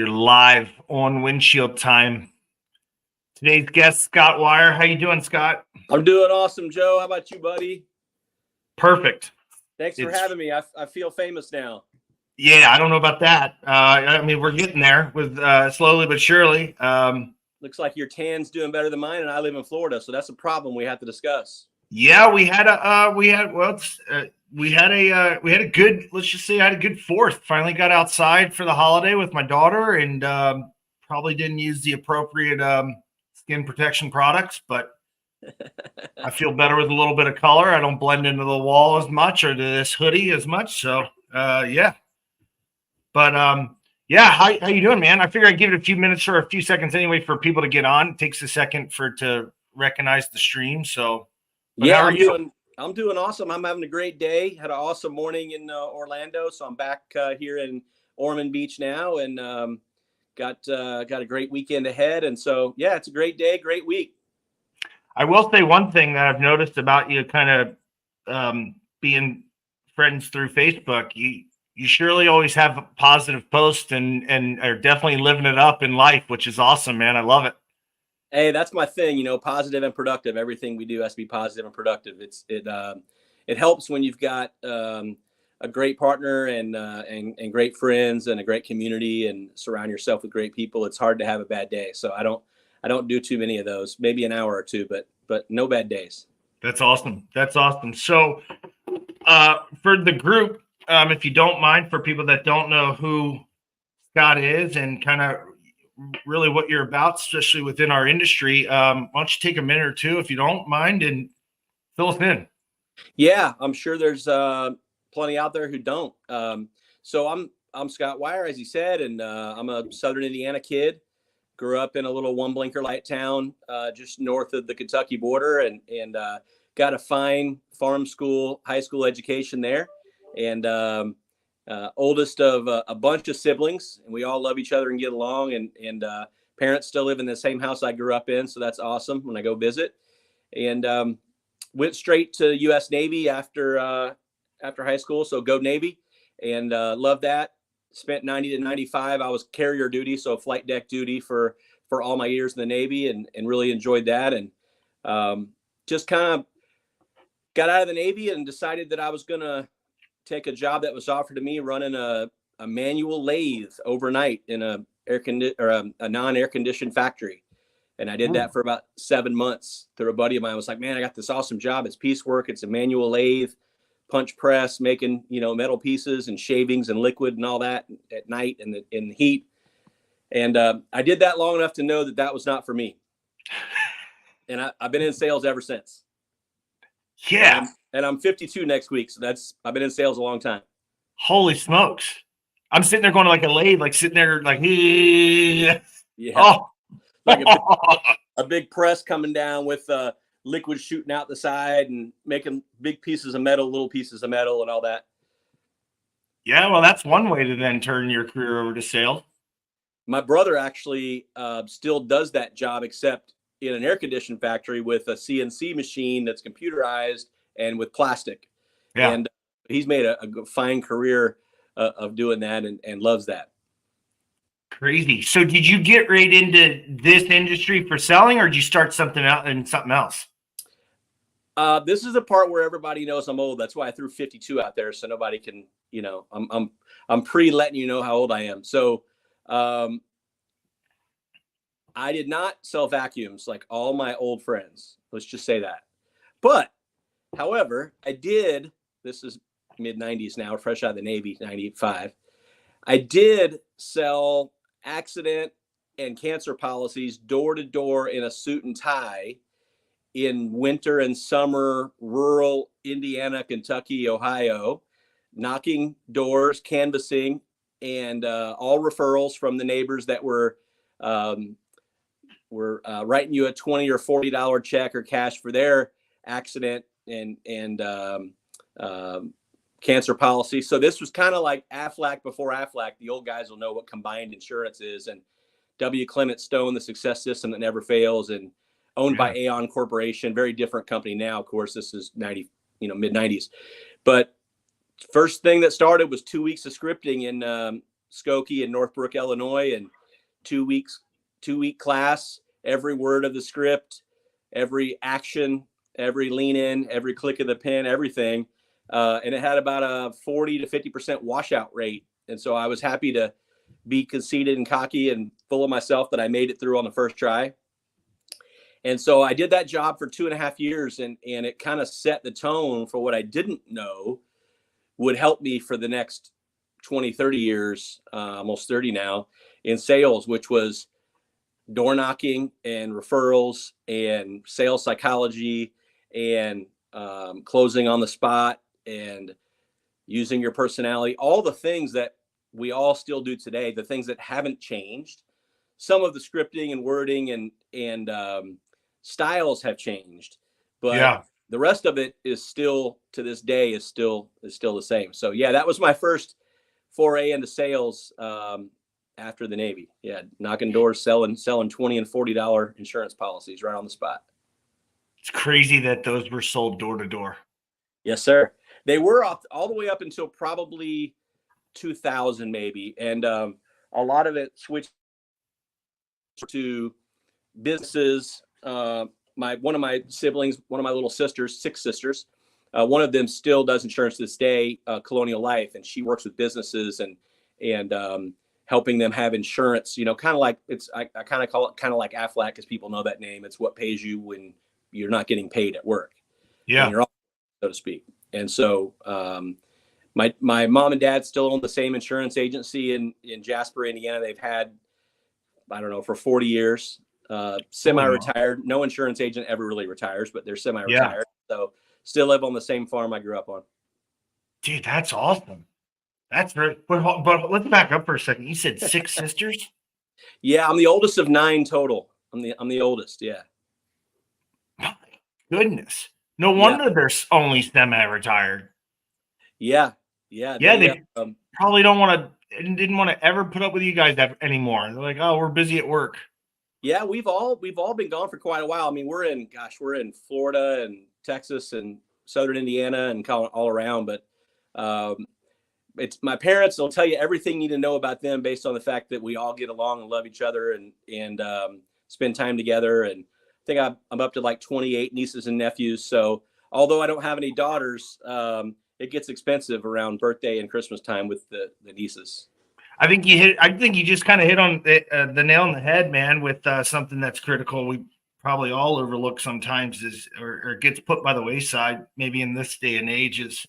We're live on Windshield time. Today's guest, Scott Weyer. How you doing, Scott? I'm doing awesome, Joe. How about you, buddy? Perfect. Thanks for having me. I feel famous now. Yeah, I don't know about that. I mean, we're getting there with slowly but surely. Looks like your tan's doing better than mine, and I live in Florida, so that's a problem we have to discuss. Yeah, we had a good, let's just say I had a good fourth. Finally got outside for the holiday with my daughter, and probably didn't use the appropriate skin protection products, but I feel better with a little bit of color. I don't blend into the wall as much or to this hoodie as much. So yeah. But yeah, how you doing, man? I figure I'd give it a few minutes or a few seconds anyway for people to get on. It takes a second to recognize the stream. So yeah, how are you? I'm doing awesome. I'm having a great day. Had an awesome morning in Orlando, so I'm back here in Ormond Beach now, and got a great weekend ahead. And so yeah, it's a great day, great week. I will say one thing that I've noticed about you, kind of being friends through Facebook. You surely always have positive posts and are definitely living it up in life, which is awesome, man. I love it. Hey, that's my thing, positive and productive. Everything we do has to be positive and productive. It helps when you've got a great partner and great friends and a great community and surround yourself with great people. It's hard to have a bad day. So I don't do too many of those, maybe an hour or two, but no bad days. That's awesome. That's awesome. So for the group, if you don't mind, for people that don't know who Scott is and kind of really what you're about, especially within our industry, why don't you take a minute or two, if you don't mind, and fill us in. Yeah, I'm sure there's plenty out there who don't. So I'm Scott Weyer, as you said, and I'm a Southern Indiana kid. Grew up in a little one blinker light town just north of the Kentucky border, and got a fine farm school, high school education there. And oldest of a bunch of siblings, and we all love each other and get along. And parents still live in the same house I grew up in, so that's awesome when I go visit. And went straight to U.S. Navy after high school, so go Navy, and loved that. Spent 90 to 95. I was carrier duty, so flight deck duty for all my years in the Navy, and really enjoyed that. And just kind of got out of the Navy and decided that I was going to take a job that was offered to me running a manual lathe overnight in a non-air conditioned factory. And I did that for about 7 months through a buddy of mine. I was like, man, I got this awesome job. It's piecework. It's a manual lathe, punch press, making, metal pieces and shavings and liquid and all that at night in the heat. And I did that long enough to know that was not for me. And I've been in sales ever since. Yeah. And I'm 52 next week. So I've been in sales a long time. Holy smokes. I'm sitting there going to like a lathe, like sitting there like, yeah. Oh. Like a big press coming down with liquid shooting out the side and making big pieces of metal, little pieces of metal and all that. Yeah, well, that's one way to then turn your career over to sales. My brother actually still does that job, except in an air conditioned factory with a CNC machine that's computerized and with plastic. Yeah. And he's made a fine career of doing that and loves that. Crazy. So did you get right into this industry for selling, or did you start something else? This is the part where everybody knows I'm old. That's why I threw 52 out there, so nobody can, I'm letting you know how old I am. So I did not sell vacuums like all my old friends. Let's just say that. But however, I did, this is mid 90s now, fresh out of the Navy, 95. I did sell accident and cancer policies door to door in a suit and tie in winter and summer, rural Indiana, Kentucky, Ohio, knocking doors, canvassing, and all referrals from the neighbors that were writing you a $20 or $40 check or cash for their accident and cancer policy. So this was kind of like Aflac before Aflac. The old guys will know what combined insurance is. And W. Clement Stone, the success system that never fails, and owned by Aon Corporation, very different company now. Of course, this is mid 90s. But first thing that started was 2 weeks of scripting Skokie in Northbrook, Illinois, and 2 week class, every word of the script, every action, every lean in, every click of the pen, everything. And it had about a 40 to 50% washout rate. And so I was happy to be conceited and cocky and full of myself that I made it through on the first try. And so I did that job for 2.5 years, and it kind of set the tone for what I didn't know would help me for the next 20, 30 years, almost 30 now, in sales, which was door knocking and referrals and sales psychology and closing on the spot and using your personality, all the things that we all still do today, the things that haven't changed. Some of the scripting and wording and styles have changed, but the rest of it is still, to this day, is still the same. So yeah, that was my first foray into sales after the Navy. Yeah, knocking doors, selling $20 and $40 insurance policies right on the spot. It's crazy that those were sold door to door. Yes, sir. They were all the way up until probably 2000, maybe, and a lot of it switched to businesses. One of my siblings, one of my little sisters, 6 sisters, one of them still does insurance to this day, Colonial Life, and she works with businesses and helping them have insurance. You know, kind of like I kind of call it kind of like Aflac, because people know that name. It's what pays you when you're not getting paid at work. Yeah, when you're off, so to speak. And so my mom and dad still own the same insurance agency in Jasper, Indiana. They've had, I don't know, for 40 years. Semi-retired. No insurance agent ever really retires, but they're semi-retired. Yeah. So still live on the same farm I grew up on. Dude, that's awesome. That's very, but let's back up for a second. You said 6 sisters? Yeah, I'm the oldest of 9 total. I'm the oldest. Yeah. My goodness. No wonder they're only semi-retired. Yeah. They probably didn't want to ever put up with you guys anymore. They're like, oh, we're busy at work. Yeah, we've all been gone for quite a while. I mean, we're in Florida and Texas and Southern Indiana and all around. But it's my parents. They'll tell you everything you need to know about them based on the fact that we all get along and love each other and spend time together. And I think I'm up to like 28 nieces and nephews. So although I don't have any daughters, it gets expensive around birthday and Christmas time with the nieces. I think you just kind of hit on the nail on the head, man, with something that's critical. We probably all overlook sometimes or gets put by the wayside, maybe in this day and age, is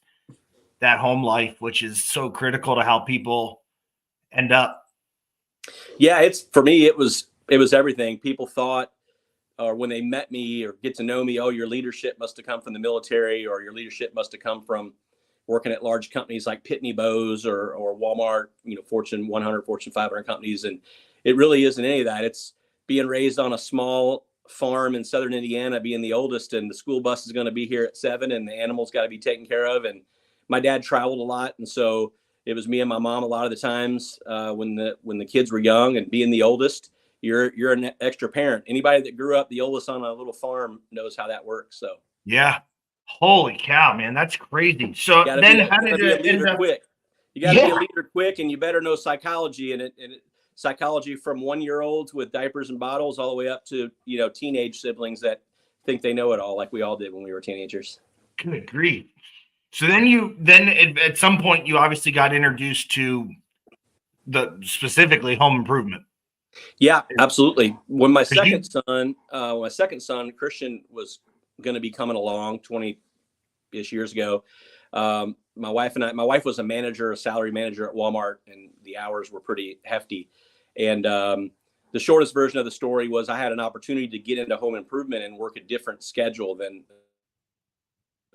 that home life, which is so critical to how people end up. Yeah, for me, it was everything. People thought, or when they met me or get to know me, oh, your leadership must have come from the military, or your leadership must have come from working at large companies like Pitney Bowes or Walmart, Fortune 100, Fortune 500 companies. And it really isn't any of that. It's being raised on a small farm in Southern Indiana, being the oldest, and the school bus is going to be here at 7 and the animals got to be taken care of. And my dad traveled a lot. And so it was me and my mom a lot of the times when the kids were young, and being the oldest, you're an extra parent. Anybody that grew up the oldest on a little farm knows how that works. So, yeah. Holy cow, man, that's crazy. So then how did it end up? Quick. You got to be a leader quick, and you better know psychology, and psychology from 1-year-olds with diapers and bottles all the way up to, teenage siblings that think they know it all, like we all did when we were teenagers. Good grief. So then at some point you obviously got introduced to specifically home improvement. Yeah, absolutely. When my second son, Christian, was going to be coming along 20-ish years ago, my wife was a salary manager at Walmart, and the hours were pretty hefty. And the shortest version of the story was I had an opportunity to get into home improvement and work a different schedule than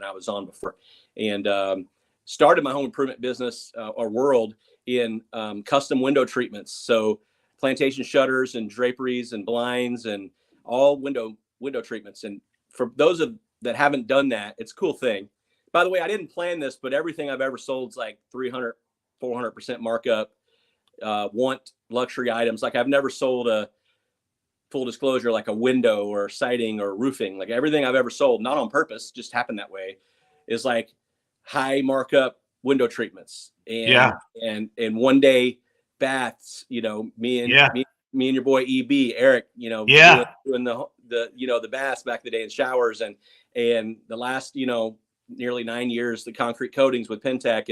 I was on before, and started my home improvement business or world in custom window treatments. So plantation shutters and draperies and blinds and all window treatments. And for those that haven't done that, it's a cool thing. By the way, I didn't plan this, but everything I've ever sold is like 300, 400% markup, want luxury items. Like I've never sold a, full disclosure, like a window or siding or roofing. Like everything I've ever sold, not on purpose, just happened that way, is like high markup window treatments. And one day baths, me and Yeah. me and your boy EB Eric, Yeah. doing the baths back in the day and showers, and the last, nearly 9 years, the concrete coatings with Pentec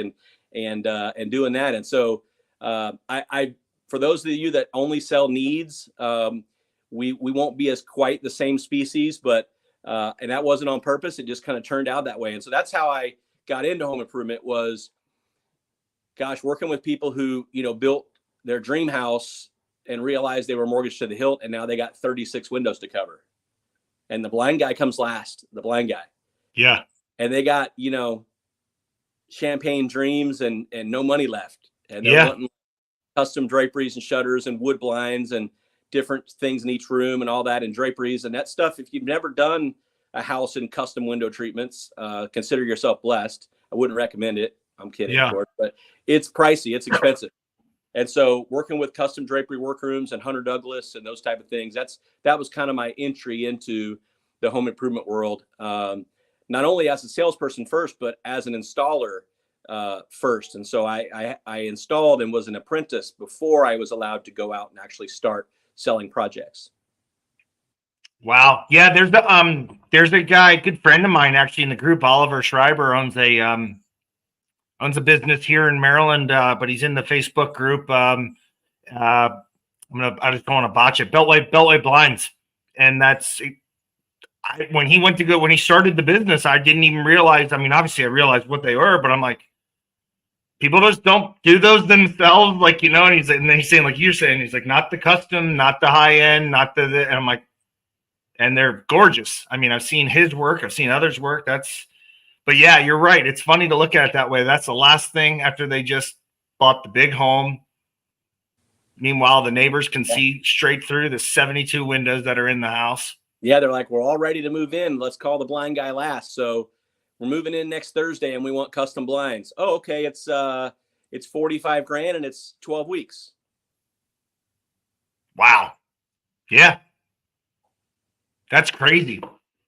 and doing that. And so I for those of you that only sell needs, we won't be as quite the same species, but and that wasn't on purpose. It just kind of turned out that way. And so that's how I got into home improvement, was, gosh, working with people who, built their dream house and realized they were mortgaged to the hilt, and now they got 36 windows to cover. And the blind guy comes last, the blind guy. Yeah. And they got, champagne dreams and no money left. And they're Yeah. wanting custom draperies and shutters and wood blinds and different things in each room and all that, and draperies and that stuff. If you've never done a house in custom window treatments, consider yourself blessed. I wouldn't recommend it. I'm kidding, Yeah. of course, but it's pricey, it's expensive. And so working with custom drapery workrooms and Hunter Douglas and those type of things, that was kind of my entry into the home improvement world. Not only as a salesperson first, but as an installer first. And so I installed and was an apprentice before I was allowed to go out and actually start selling projects. Wow. Yeah. There's a guy, good friend of mine, actually, in the group. Oliver Schreiber owns a business here in Maryland, but he's in the Facebook group. I just don't want to botch it. Beltway Blinds, and when he started the business, I didn't even realize. I mean, obviously, I realized what they were, but I'm like, people just don't do those themselves, like, and then he's saying, like you're saying, he's like, not the custom, not the high end, not and I'm like, and they're gorgeous. I mean, I've seen his work, I've seen others' work. But yeah, you're right. It's funny to look at it that way. That's the last thing after they just bought the big home. Meanwhile, the neighbors can see straight through the 72 windows that are in the house. Yeah, they're like, we're all ready to move in. Let's call the blind guy last. So we're moving in next Thursday and we want custom blinds. Oh, okay. It's $45,000 and it's 12 weeks. Wow. Yeah. That's crazy.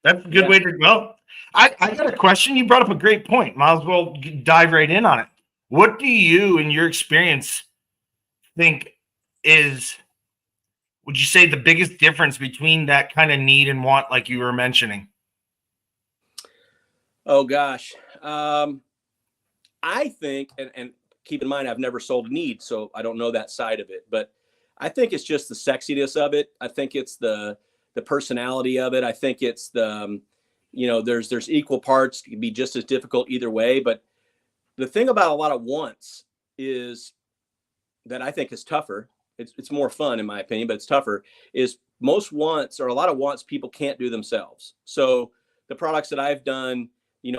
That's a good way to go. I got a question. You brought up a great point. Might as well dive right in on it. What do you, in your experience, think would you say, the biggest difference between that kind of need and want, like you were mentioning? Oh, gosh. I think, and keep in mind, I've never sold a need, so I don't know that side of it, but I think it's just the sexiness of it. I think it's the personality of it. I think it's there's equal parts. It can be just as difficult either way. But the thing about a lot of wants is that I think is tougher. It's more fun, in my opinion, but it's tougher, is most wants, or a lot of wants, people can't do themselves. So the products that I've done,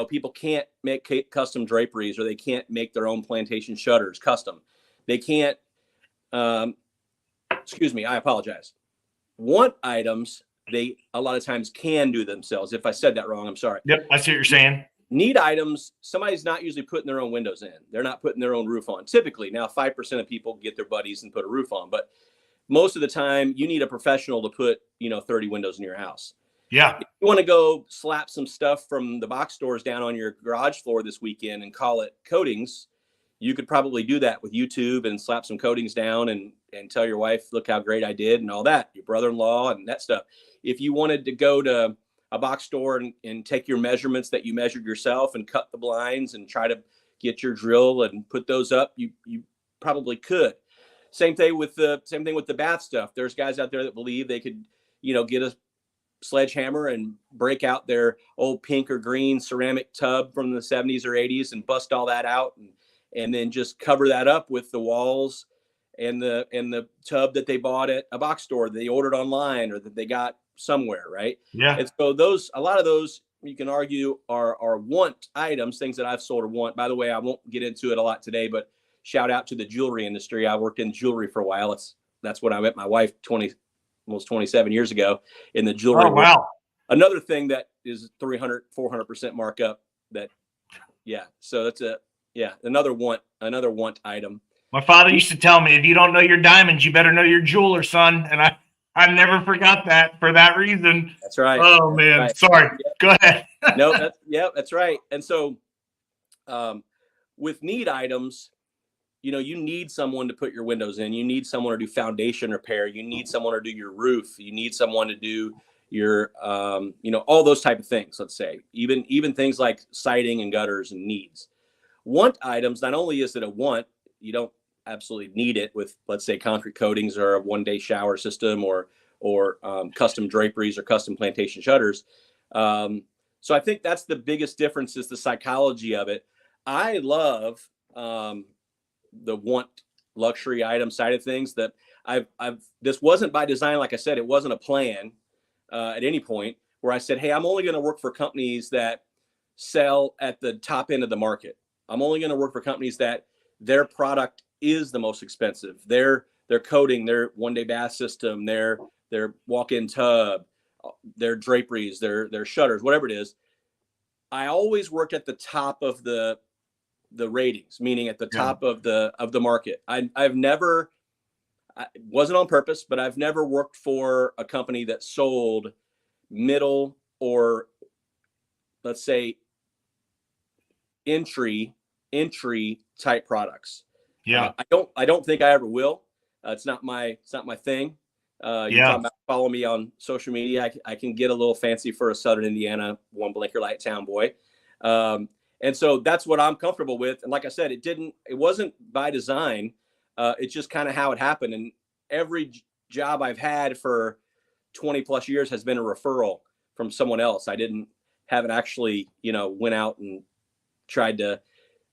people can't make custom draperies, or they can't make their own plantation shutters custom. They can't, excuse me, I apologize. Want items, they a lot of times can do themselves. If I said that wrong, I'm sorry. Yep, I see what you're saying. Need items, somebody's not usually putting their own windows in. They're not putting their own roof on. Typically, now 5% of people get their buddies and put a roof on, but most of the time you need a professional to put, 30 windows in your house. Yeah. If you want to go slap some stuff from the box stores down on your garage floor this weekend and call it coatings, you could probably do that with YouTube and slap some coatings down and tell your wife, look how great I did and all that, your brother-in-law and that stuff. If you wanted to go to a box store and take your measurements that you measured yourself and cut the blinds and try to get your drill and put those up, you probably could. Same thing with the bath stuff. There's guys out there that believe they could, get a sledgehammer and break out their old pink or green ceramic tub from the 70s or 80s and bust all that out and then just cover that up with the walls and the tub that they bought at a box store that they ordered online or that they got somewhere, right? Yeah. And so a lot of those you can argue are want items, things that I've sold or want. By the way, I won't get into it a lot today, but shout out to the jewelry industry. I worked in jewelry for a while. That's when I met my wife almost 27 years ago in the jewelry. Oh, wow. world. Another thing that is 300-400% markup. So that's another want item. My father used to tell me, if you don't know your diamonds, you better know your jeweler, son. And I never forgot that for that reason. That's right. Oh, man. Right. Sorry. Yep. Go ahead. That's right. And so with need items, you need someone to put your windows in. You need someone to do foundation repair. You need someone to do your roof. You need someone to do your, all those type of things. Let's say even things like siding and gutters and needs. Want items, not only is it a want, you don't absolutely need it with, let's say, concrete coatings or a one-day shower system or custom draperies or custom plantation shutters. So I think that's the biggest difference, is the psychology of it. I love the want luxury item side of things. That this wasn't by design. Like I said, it wasn't a plan at any point where I said, hey, I'm only going to work for companies that sell at the top end of the market. I'm only going to work for companies that their product is the most expensive. Their coating, their one-day bath system, their walk-in tub, their draperies, their shutters, whatever it is. I always worked at the top of the ratings, meaning at the top of the market. I've never, it wasn't on purpose, but I've never worked for a company that sold middle or, let's say, entry type products. Yeah. I don't think I ever will. It's not my thing. You're talking about follow me on social media. I can get a little fancy for a Southern Indiana one blinker light town boy. And so that's what I'm comfortable with. And like I said, it wasn't by design. It's just kind of how it happened. And every job I've had for 20 plus years has been a referral from someone else. I haven't actually, went out and tried to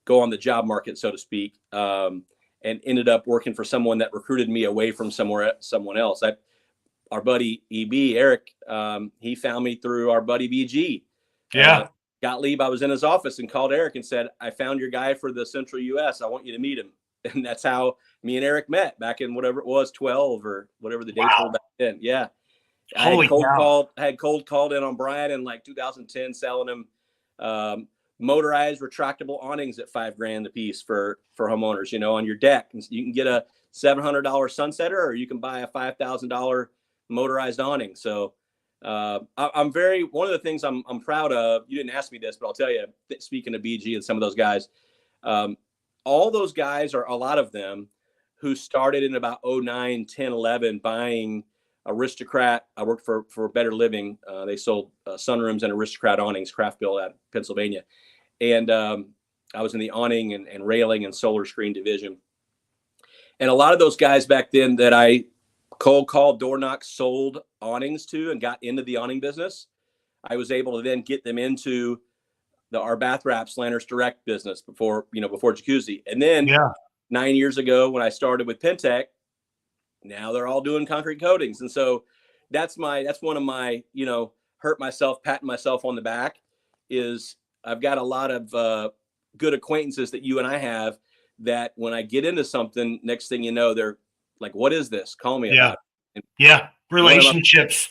go on the job market, so to speak, and ended up working for someone that recruited me away from someone else. Our buddy EB, Eric, he found me through our buddy BG. Yeah. Gottlieb, I was in his office and called Eric and said, I found your guy for the Central U.S. I want you to meet him. And that's how me and Eric met back in whatever it was, 12 or whatever the dates were back then. Yeah. I had cold called in on Brian in like 2010, selling him motorized retractable awnings at $5,000 a piece for homeowners, on your deck. And you can get a $700 sunsetter, or you can buy a $5,000 motorized awning. So I'm one of the things I'm proud of, you didn't ask me this, but I'll tell you, speaking of BG and some of those guys, all those guys, are a lot of them, who started in about 09, 10, 11 buying Aristocrat. I worked for Better Living. They sold sunrooms and Aristocrat awnings, craft bill out of Pennsylvania. And I was in the awning and railing and solar screen division. And a lot of those guys back then that I cold called, door knock, sold awnings to and got into the awning business, I was able to then get them into our bath wraps, Lanners Direct business before Jacuzzi. And then 9 years ago, when I started with Pentec, now they're all doing concrete coatings. And so that's one of my, patting myself on the back, is I've got a lot of good acquaintances that you and I have, that when I get into something, next thing you know, they're like, what is this? Call me about it. And relationships.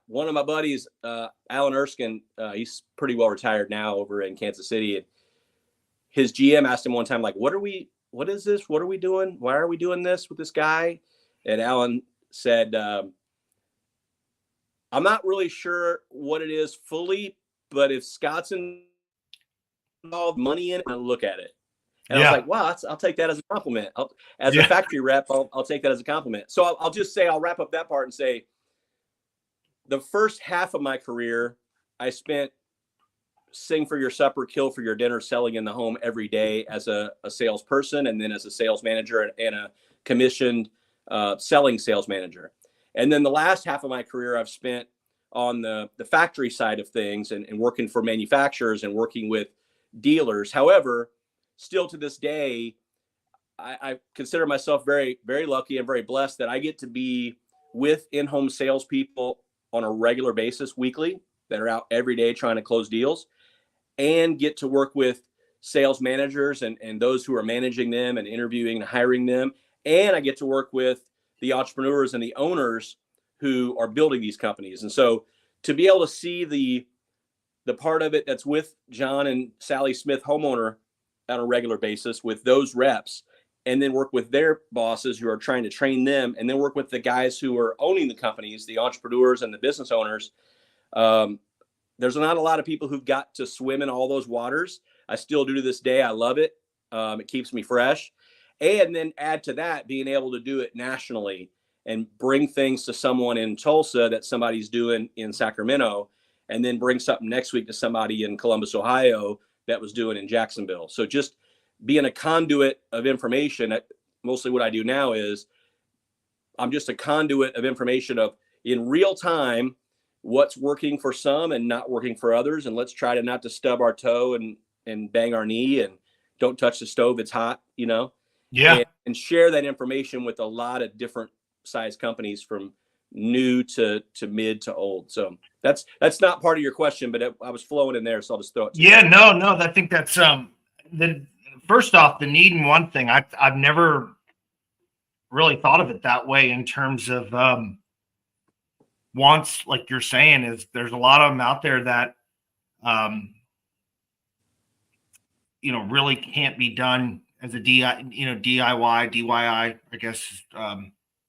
One of my buddies, Alan Erskine, he's pretty well retired now over in Kansas City. And his GM asked him one time, like, what is this? What are we doing? Why are we doing this with this guy? And Alan said, I'm not really sure what it is fully, but if Scott's involved, money in it, I'll look at it. And I was like, wow, I'll take that as a compliment. As a factory rep, I'll take that as a compliment. So I'll just say, I'll wrap up that part and say, the first half of my career, I spent sing for your supper, kill for your dinner, selling in the home every day as a salesperson, and then as a sales manager and a commissioned selling sales manager. And then the last half of my career, I've spent on the factory side of things and working for manufacturers and working with dealers. However, still to this day, I consider myself very, very lucky and very blessed that I get to be with in-home salespeople on a regular basis, weekly, that are out every day trying to close deals, and get to work with sales managers and those who are managing them and interviewing and hiring them. And I get to work with the entrepreneurs and the owners who are building these companies. And so to be able to see the part of it that's with John and Sally Smith homeowner on a regular basis with those reps, and then work with their bosses who are trying to train them, and then work with the guys who are owning the companies, the entrepreneurs and the business owners. There's not a lot of people who've got to swim in all those waters. I still do to this day. I love it. It keeps me fresh. And then add to that being able to do it nationally and bring things to someone in Tulsa that somebody's doing in Sacramento, and then bring something next week to somebody in Columbus, Ohio that was doing in Jacksonville. So just being a conduit of information. Mostly what I do now is I'm just a conduit of information of in real time what's working for some and not working for others. And let's try to not to stub our toe and bang our knee, and don't touch the stove, it's hot, you know. Yeah. And share that information with a lot of different size companies from new to mid to old. So that's not part of your question, but I was flowing in there, so I'll just throw it to you. Yeah, no, I think that's the first off, the need and one thing. I've never really thought of it that way in terms of wants, like you're saying, is there's a lot of them out there that really can't be done as a DIY, DIY, I guess.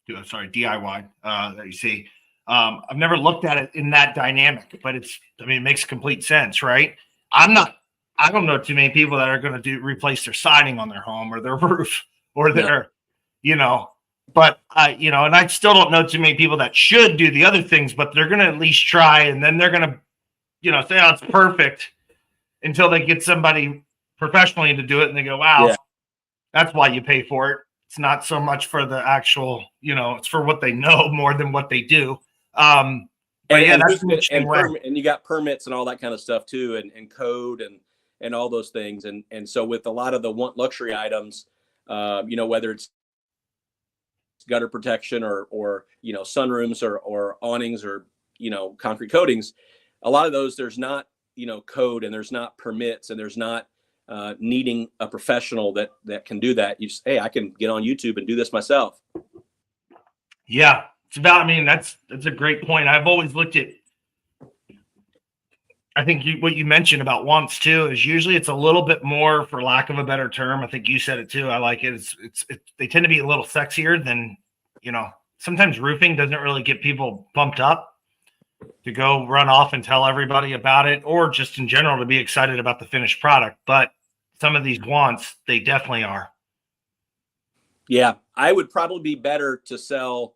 DIY that you see. I've never looked at it in that dynamic, but it makes complete sense, right? I don't know too many people that are going to replace their siding on their home or their roof or their, but and I still don't know too many people that should do the other things, but they're going to at least try. And then they're going to, say, oh, it's perfect, until they get somebody professionally to do it. And they go, wow, yeah, that's why you pay for it. It's not so much for the actual, it's for what they know more than what they do. But yeah, that's an interesting way. And you got permits and all that kind of stuff too, and code and all those things. And so with a lot of the luxury items, whether it's gutter protection or sunrooms or awnings or, concrete coatings, a lot of those, there's not, code, and there's not permits, and there's not needing a professional that can do that. You just, hey, I can get on YouTube and do this myself. Yeah. It's about, that's a great point. I've always looked at, I think what you mentioned about wants too, is usually it's a little bit more, for lack of a better term. I think you said it too. I like it. They tend to be a little sexier than, sometimes roofing doesn't really get people pumped up to go run off and tell everybody about it, or just in general to be excited about the finished product. But some of these wants, they definitely are. Yeah. I would probably be better to sell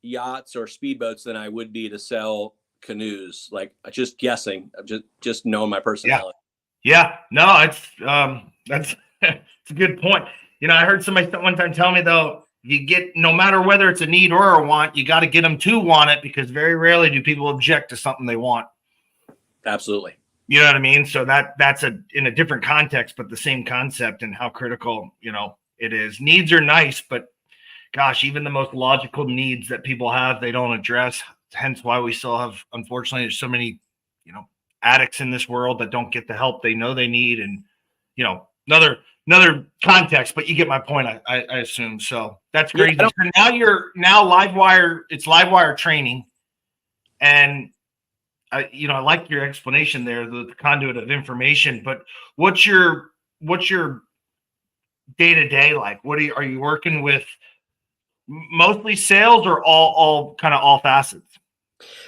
yachts or speedboats than I would be to sell canoes. Like, just guessing, just knowing my personality. Yeah. No, that's it's a good point. I heard somebody one time tell me, though, you get, no matter whether it's a need or a want, you got to get them to want it, because very rarely do people object to something they want. Absolutely. You know what I mean? So that's in a different context, but the same concept, and how critical, it is. Needs are nice, but gosh, even the most logical needs that people have, they don't address. Hence why we still have, unfortunately, there's so many, addicts in this world that don't get the help they know they need. And, another context, but you get my point, I assume. So that's crazy. Yeah, so now Livewire, it's Livewire training. And I like your explanation there, the conduit of information, but what's your day-to-day like? Are you working with mostly sales, or all kind of all facets?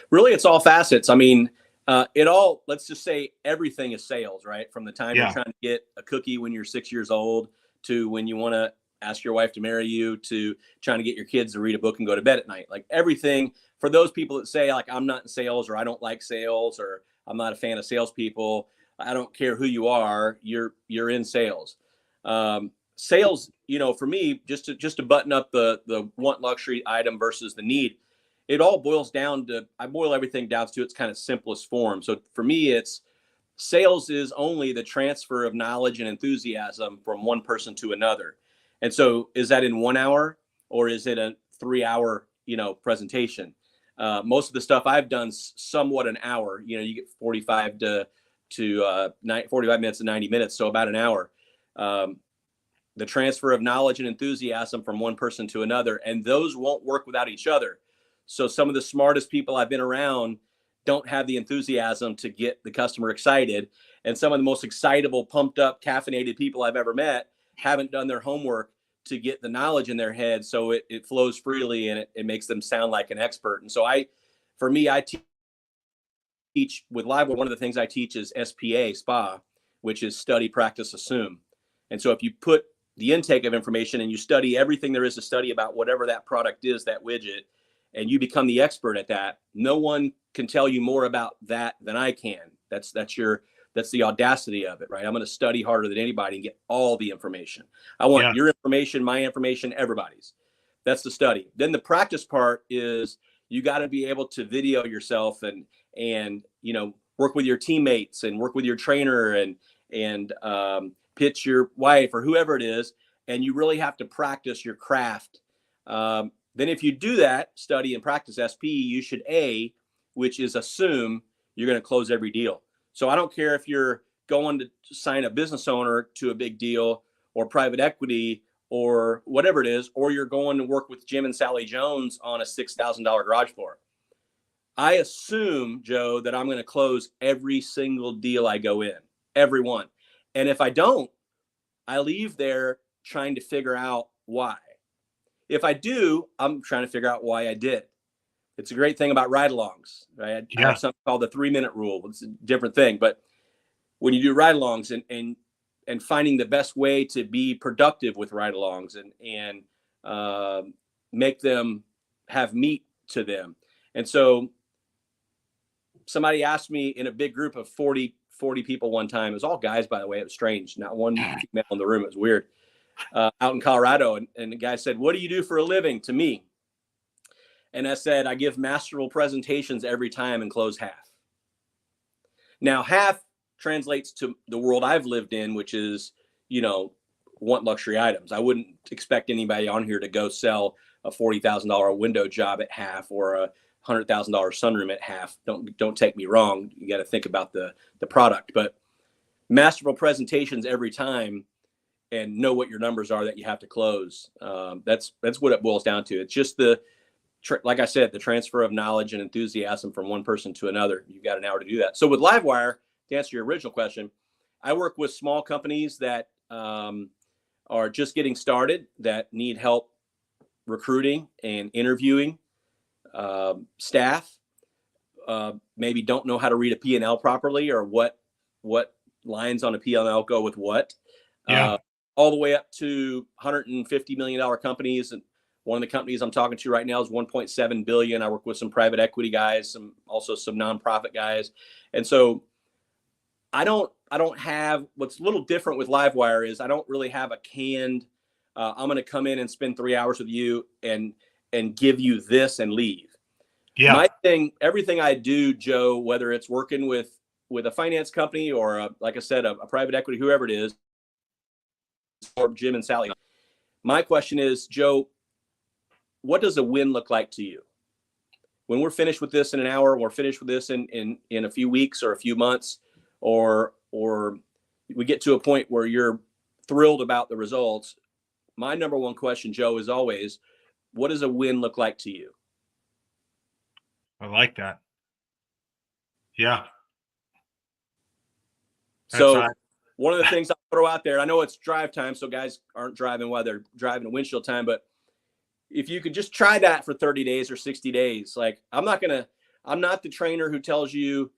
Really, it's all facets. Let's just say everything is sales, right? From the time you're trying to get a cookie when you're 6 years old, to when you want to ask your wife to marry you, to trying to get your kids to read a book and go to bed at night. Like, everything, for those people that say, like, I'm not in sales, or I don't like sales, or I'm not a fan of salespeople, I don't care who you are, you're in sales. Sales, for me, just to button up the want luxury item versus the need, it all boils down to, I boil everything down to its kind of simplest form. So for me, it's sales is only the transfer of knowledge and enthusiasm from one person to another. And so, is that in 1 hour, or is it a 3 hour, presentation? Most of the stuff I've done somewhat an hour. You get 45 minutes to 90 minutes, so about an hour. The transfer of knowledge and enthusiasm from one person to another, and those won't work without each other. So some of the smartest people I've been around don't have the enthusiasm to get the customer excited. And some of the most excitable, pumped up, caffeinated people I've ever met haven't done their homework to get the knowledge in their head, so it flows freely, and it makes them sound like an expert. And so I teach with Livewire. One of the things I teach is SPA, which is study, practice, assume. And so if you put the intake of information, and you study everything there is to study about whatever that product is, that widget, and you become the expert at that. No one can tell you more about that than I can. That's the audacity of it, right? I'm going to study harder than anybody and get all the information. I want your information, my information, everybody's. That's the study. Then the practice part is you got to be able to video yourself and work with your teammates and work with your trainer and pitch your wife or whoever it is. And you really have to practice your craft. Then if you do that, study and practice SP, you should which is assume you're going to close every deal. So I don't care if you're going to sign a business owner to a big deal or private equity or whatever it is, or you're going to work with Jim and Sally Jones on a $6,000 garage floor. I assume, Joe, that I'm going to close every single deal I go in, every one. And if I don't, I leave there trying to figure out why. If I do, I'm trying to figure out why I did. It's a great thing about ride-alongs, right? I have something called the 3-minute rule. It's a different thing, but when you do ride-alongs and finding the best way to be productive with ride-alongs and make them have meat to them. And so somebody asked me in a big group of 40 people one time, it was all guys, by the way, it was strange, not one female in the room, it was weird, out in Colorado. And the guy said, "What do you do for a living?" to me. And I said, "I give masterful presentations every time and close half." Now, half translates to the world I've lived in, which is, want luxury items. I wouldn't expect anybody on here to go sell a $40,000 window job at half or a $100,000 sunroom at half. Don't take me wrong. You got to think about the product, but masterful presentations every time and know what your numbers are that you have to close. That's what it boils down to. It's just like I said, the transfer of knowledge and enthusiasm from one person to another. You've got an hour to do that. So with Livewire, to answer your original question, I work with small companies that are just getting started, that need help recruiting and interviewing staff, maybe don't know how to read a P&L properly or what lines on a P&L go with what, all the way up to $150 million companies. And one of the companies I'm talking to right now is $1.7 billion. I work with some private equity guys, also some nonprofit guys. And so I don't have, what's a little different with Livewire is I don't really have a canned, I'm going to come in and spend 3 hours with you and give you this and leave. Yeah. My thing, everything I do, Joe, whether it's working with a finance company or like I said, a private equity, whoever it is, or Jim and Sally, my question is, Joe, what does a win look like to you? When we're finished with this in an hour, we're finished with this in a few weeks or a few months, or we get to a point where you're thrilled about the results. My number one question, Joe, is always, what does a win look like to you? I like that. Yeah. So one of the things I'll throw out there, I know it's drive time, so guys aren't driving while they're driving in windshield time, but if you could just try that for 30 days or 60 days, like I'm not the trainer who tells you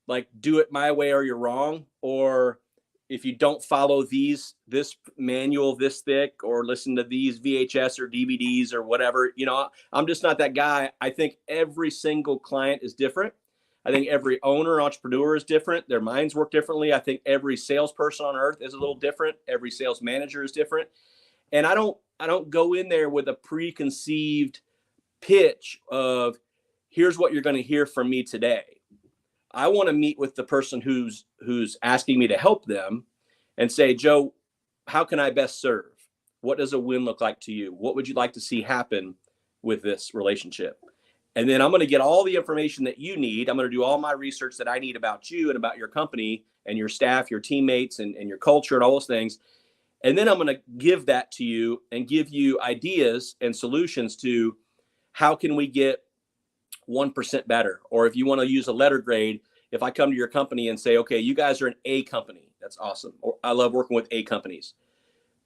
like, do it my way or you're wrong. Or if you don't follow this manual this thick or listen to these VHS or DVDs or whatever, I'm just not that guy. I think every single client is different. I think every owner, entrepreneur is different. Their minds work differently. I think every salesperson on earth is a little different. Every sales manager is different. And I don't go in there with a preconceived pitch of here's what you're going to hear from me today. I want to meet with the person who's asking me to help them and say, Joe, how can I best serve? What does a win look like to you? What would you like to see happen with this relationship? And then I'm going to get all the information that you need. I'm going to do all my research that I need about you and about your company and your staff, your teammates, and your culture and all those things. And then I'm going to give that to you and give you ideas and solutions to how can we get 1% better? Or if you want to use a letter grade, if I come to your company and say, okay, you guys are an A company, that's awesome. Or I love working with A companies.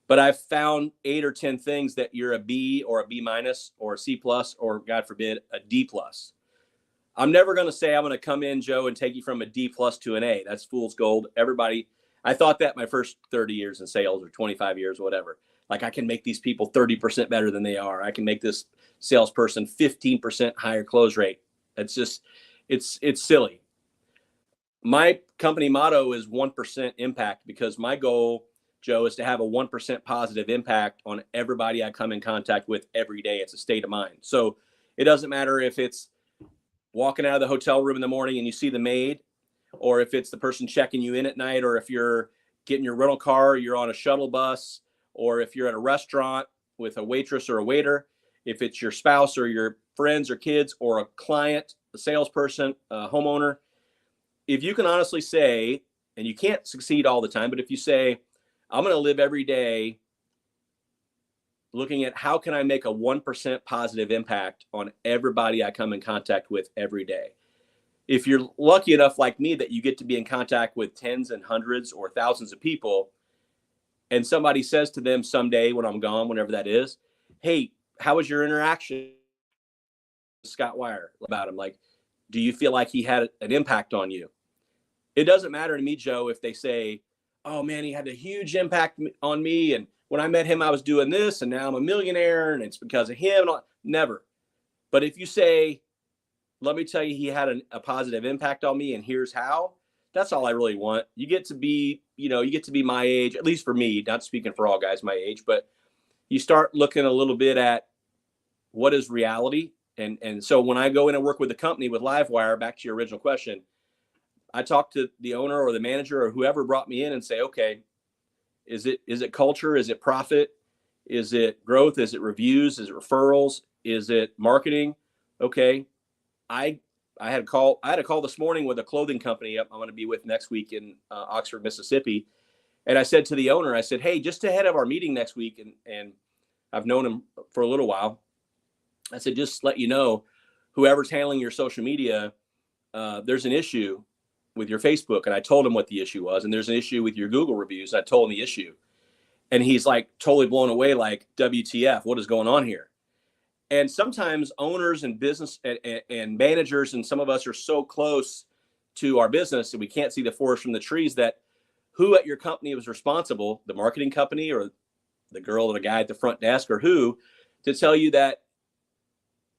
But I've found 8 or 10 things that you're a B or a B minus or a C plus, or God forbid, a D plus. I'm never going to say I'm going to come in, Joe, and take you from a D plus to an A. That's fool's gold. Everybody, I thought that my first 30 years in sales or 25 years, whatever. Like I can make these people 30% better than they are. I can make this salesperson 15% higher close rate. It's just, it's silly. My company motto is 1% impact, because my goal, Joe, is to have a 1% positive impact on everybody I come in contact with every day. It's a state of mind. So it doesn't matter if it's walking out of the hotel room in the morning and you see the maid, or if it's the person checking you in at night, or if you're getting your rental car, you're on a shuttle bus, or if you're at a restaurant with a waitress or a waiter, if it's your spouse or your friends or kids or a client, a salesperson, a homeowner. If you can honestly say, and you can't succeed all the time, but if you say, I'm going to live every day looking at how can I make a 1% positive impact on everybody I come in contact with every day. If you're lucky enough like me that you get to be in contact with tens and hundreds or thousands of people, and somebody says to them someday when I'm gone, whenever that is, hey, how was your interaction with Scott Weyer about him? Like, do you feel like he had an impact on you? It doesn't matter to me, Joe, if they say, oh man, he had a huge impact on me, and when I met him, I was doing this, and now I'm a millionaire, and it's because of him. Never. But if you say, let me tell you, he had a positive impact on me, and here's how, that's all I really want. You get to be, you get to be my age, at least for me, not speaking for all guys my age, but you start looking a little bit at what is reality. And so when I go in and work with a company with Livewire, back to your original question, I talk to the owner or the manager or whoever brought me in and say, okay, is it culture? Is it profit? Is it growth? Is it reviews? Is it referrals? Is it marketing? Okay. I had a call this morning with a clothing company I'm going to be with next week in Oxford, Mississippi. And I said to the owner, I said, hey, just ahead of our meeting next week, and I've known him for a little while. I said, just let you know, whoever's handling your social media, there's an issue with your Facebook. And I told him what the issue was. And there's an issue with your Google reviews. I told him the issue. And he's like totally blown away, like, WTF, what is going on here? And sometimes owners and business and managers, and some of us are so close to our business and we can't see the forest from the trees, that who at your company was responsible, the marketing company or the girl or the guy at the front desk, or who, to tell you that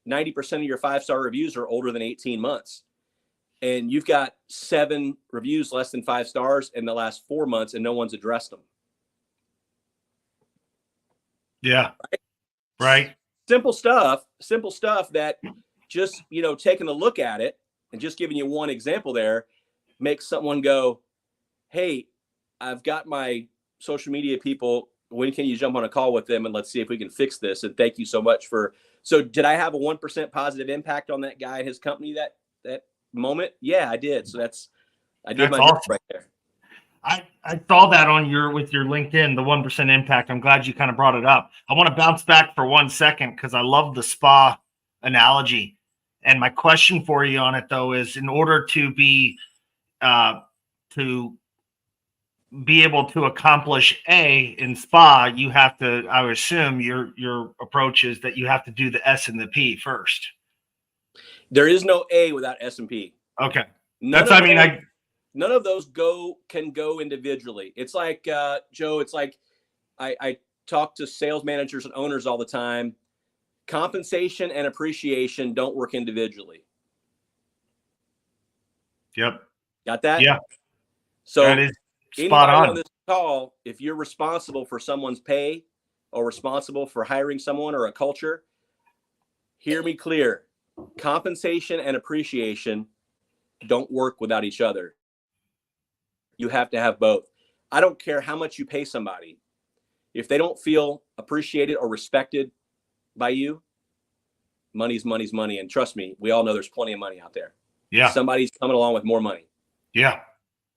90% of your 5-star reviews are older than 18 months. And you've got 7 reviews less than 5 stars in the last 4 months, and no one's addressed them. Yeah. Right. Simple stuff that just, taking a look at it and just giving you one example there makes someone go, hey, I've got my social media people. When can you jump on a call with them and let's see if we can fix this? And thank you so much so did I have a 1% positive impact on that guy and his company that moment? Yeah, I did. So I did my job right there. I saw that with your LinkedIn, the 1% impact. I'm glad you kind of brought it up. I want to bounce back for 1 second because I love the spa analogy. And my question for you on it, though, is in order to be able to accomplish A in spa, you have to, I would assume your approach is that you have to do the S and the P first. There is no A without S and P. Okay. None of those can go individually. It's like, Joe, it's like I talk to sales managers and owners all the time. Compensation and appreciation don't work individually. Yep. Got that? Yeah. So that is spot on this call, if you're responsible for someone's pay or responsible for hiring someone or a culture, hear me clear. Compensation and appreciation don't work without each other. You have to have both. I don't care how much you pay somebody. If they don't feel appreciated or respected by you, money's money. And trust me, we all know there's plenty of money out there. Yeah. Somebody's coming along with more money. Yeah.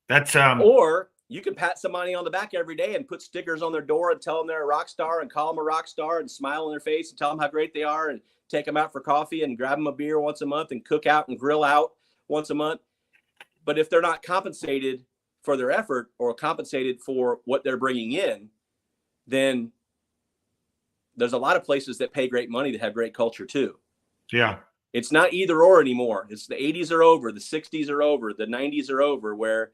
That's or you can pat somebody on the back every day and put stickers on their door and tell them they're a rock star and call them a rock star and smile in their face and tell them how great they are and take them out for coffee and grab them a beer once a month and cook out and grill out once a month. But if they're not compensated for their effort or compensated for what they're bringing in, then there's a lot of places that pay great money that have great culture too. Yeah. It's not either or anymore. It's the 80s are over, the 60s are over, the 90s are over, where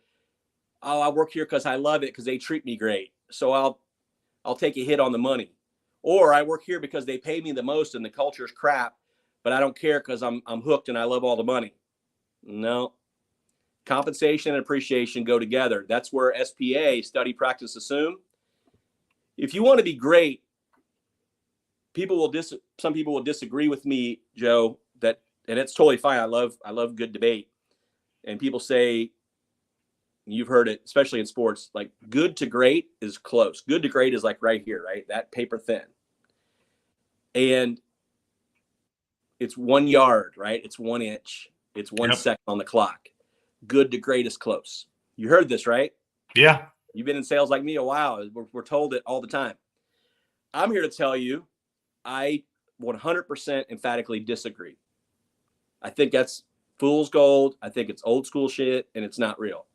oh, I work here because I love it because they treat me great. So I'll take a hit on the money. Or I work here because they pay me the most and the culture's crap, but I don't care because I'm hooked and I love all the money. No. Compensation and appreciation go together. That's where SPA, study, practice, assume. If you want to be great, some people will disagree with me, Joe, and it's totally fine. I love good debate. And people say, you've heard it, especially in sports, like good to great is close. Good to great is like right here, right? That paper thin. And it's 1 yard, right? It's 1 inch. It's 1 second on the clock. Good to great is close. You heard this, right? Yeah. You've been in sales like me a while. We're told it all the time. I'm here to tell you, I 100% emphatically disagree. I think that's fool's gold. I think it's old school shit, and it's not real.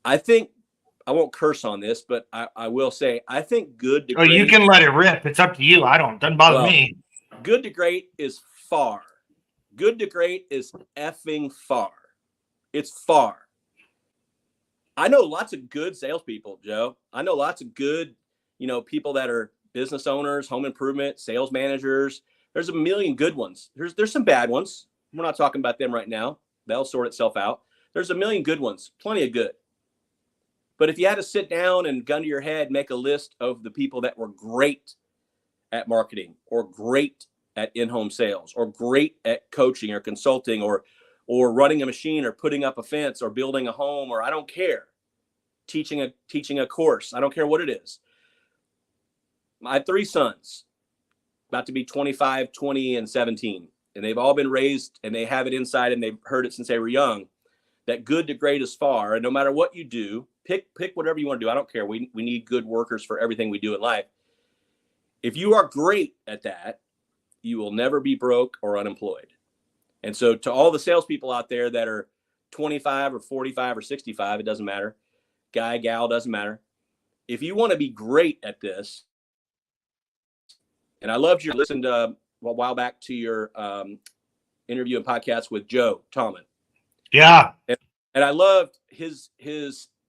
I think, I won't curse on this, but I will say, I think good to great. You can let it rip. It's up to you. Doesn't bother me. Good to great is far. Good to great is effing far. It's far. I know lots of good salespeople, Joe. I know lots of good, people that are business owners, home improvement, sales managers. There's a million good ones. There's some bad ones. We're not talking about them right now. That'll sort itself out. There's a million good ones, plenty of good. But if you had to sit down and gun to your head, make a list of the people that were great at marketing or great at in-home sales or great at coaching or consulting or running a machine or putting up a fence or building a home, or I don't care, teaching a course, I don't care what it is. I have 3 sons, about to be 25, 20, and 17. And they've all been raised and they have it inside and they've heard it since they were young, that good to great is far. And no matter what you do, pick whatever you want to do. I don't care. We need good workers for everything we do in life. If you are great at that, you will never be broke or unemployed. And so to all the salespeople out there that are 25 or 45 or 65, it doesn't matter. Guy, gal, doesn't matter. If you want to be great at this, and I loved your listened a while back to your interview and podcast with Joe Tallman. Yeah. And I loved his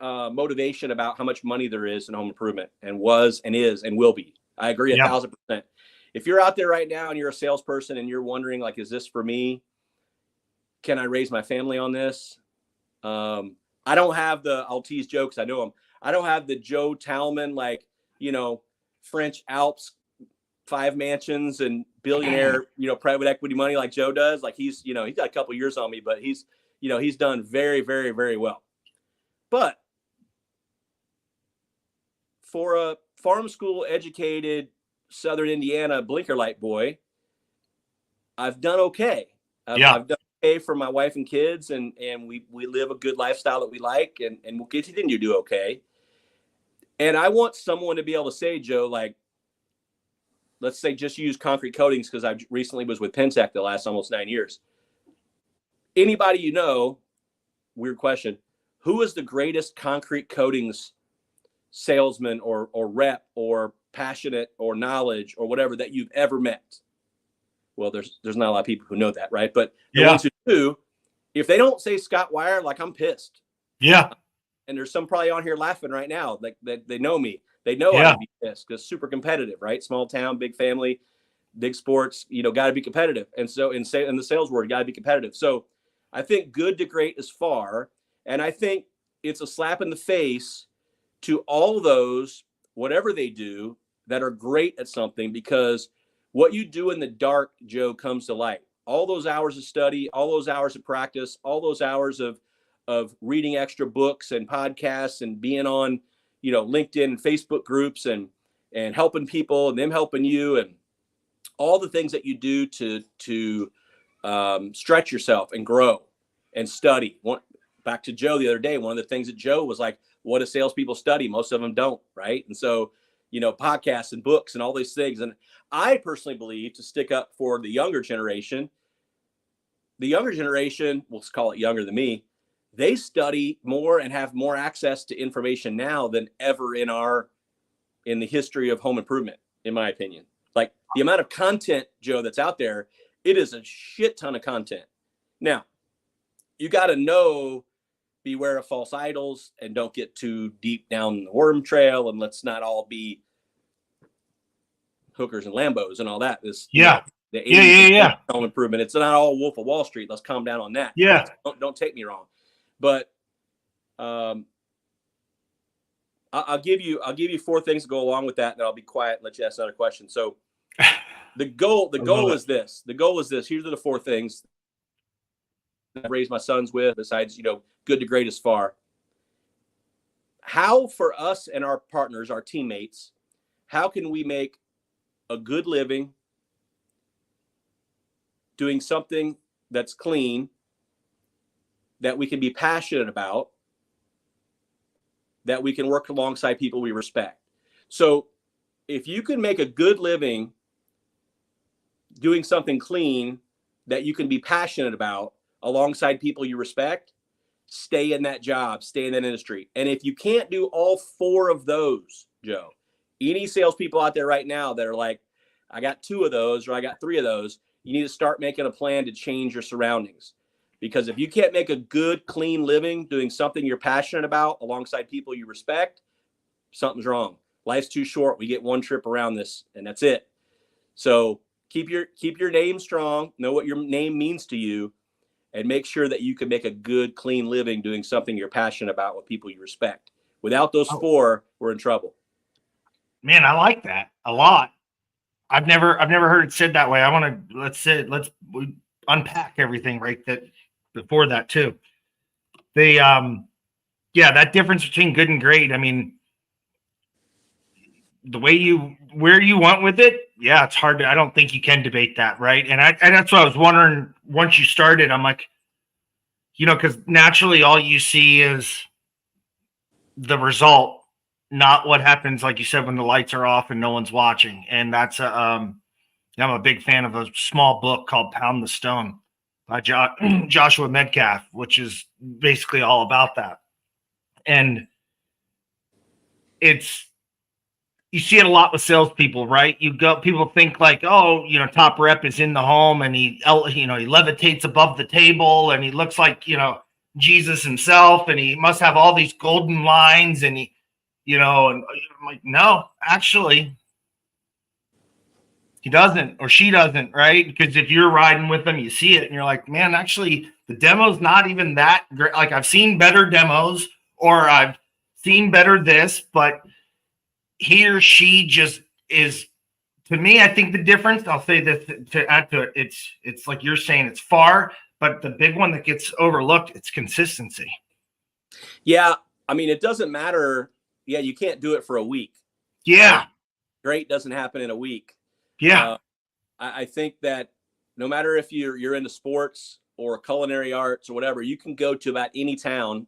motivation about how much money there is in home improvement and was and is and will be. I agree 1,000%. If you're out there right now and you're a salesperson and you're wondering, like, is this for me? Can I raise my family on this? I don't have I'll tease Joe because I know him. I don't have the Joe Tallman, French Alps, 5 mansions and billionaire, private equity money like Joe does. Like he's got a couple years on me, but he's done very, very, very well. But for a farm school educated Southern Indiana blinker light boy, I've done okay. I've done okay for my wife and kids, and we live a good lifestyle that we like, and we'll continue to do okay. And I want someone to be able to say, Joe, like, let's say just use concrete coatings, because I recently was with Pentec the last almost 9 years. Anybody weird question, who is the greatest concrete coatings salesman or rep or passionate or knowledge or whatever that you've ever met? Well, there's not a lot of people who know that, right? But the ones who do, if they don't say Scott Weyer, like, I'm pissed. Yeah. And there's some probably on here laughing right now, like they know me. They know I'm be pissed because super competitive, right? Small town, big family, big sports, got to be competitive. And so in the sales world, got to be competitive. So I think good to great is far. And I think it's a slap in the face to all those, whatever they do, that are great at something, because what you do in the dark, Joe, comes to light. All those hours of study, all those hours of practice, all those hours of reading extra books and podcasts and being on, LinkedIn and Facebook groups and helping people and them helping you, and all the things that you do to stretch yourself and grow and study. Back to Joe the other day, one of the things that Joe was like, what do salespeople study? Most of them don't, right? And so, podcasts and books and all these things. And I personally believe, to stick up for the younger generation, we'll call it younger than me, they study more and have more access to information now than ever in the history of home improvement, in my opinion. Like, the amount of content, Joe, that's out there, it is a shit ton of content. Now, you got to know beware of false idols and don't get too deep down the worm trail, and let's not all be hookers and Lambos and all that. This, yeah, the 80s yeah. home improvement. It's not all Wolf of Wall Street. Let's calm down on that. Yeah. Don't take me wrong, but I'll give you 4 things to go along with that, and then I'll be quiet and let you ask another question. So the goal is this. The goal is this. Here's are the 4 things that I raised my sons with, besides, good to great as far. How, for us and our partners, our teammates, how can we make a good living doing something that's clean, that we can be passionate about, that we can work alongside people we respect? So if you can make a good living doing something clean that you can be passionate about alongside people you respect, stay in that job, stay in that industry. And if you can't do all 4 of those, Joe, any salespeople out there right now that are like, I got 2 of those, or I got 3 of those, you need to start making a plan to change your surroundings. Because if you can't make a good, clean living doing something you're passionate about alongside people you respect, something's wrong. Life's too short. We get one trip around this, and that's it. So keep your name strong, know what your name means to you, and make sure that you can make a good, clean living doing something you're passionate about with people you respect. Without those 4, we're in trouble. Man, I like that a lot. I've never heard it said that way. I want to let's unpack everything right before that too. That difference between good and great. I mean, the way where you went with it, yeah, it's hard I don't think you can debate that, right? And that's what I was wondering once you started. I'm like, because naturally all you see is the result, not what happens, like you said, when the lights are off and no one's watching. And that's I'm a big fan of a small book called Pound the Stone by Joshua Metcalf, which is basically all about that. And you see it a lot with salespeople, right? People think like, oh, top rep is in the home and he levitates above the table and he looks like, Jesus himself, and he must have all these golden lines, and and I'm like, no, actually he doesn't, or she doesn't, right? Because if you're riding with them, you see it and you're like, man, actually the demo's not even that great. Like, I've seen better demos, or I've seen better this, but he or she just is, to me, I think the difference, I'll say this to add to it, it's like you're saying, it's far, but the big one that gets overlooked, it's consistency. Yeah. I mean, it doesn't matter. Yeah. You can't do it for a week. Yeah. Great doesn't happen in a week. Yeah. I think that no matter if you're into sports or culinary arts or whatever, you can go to about any town,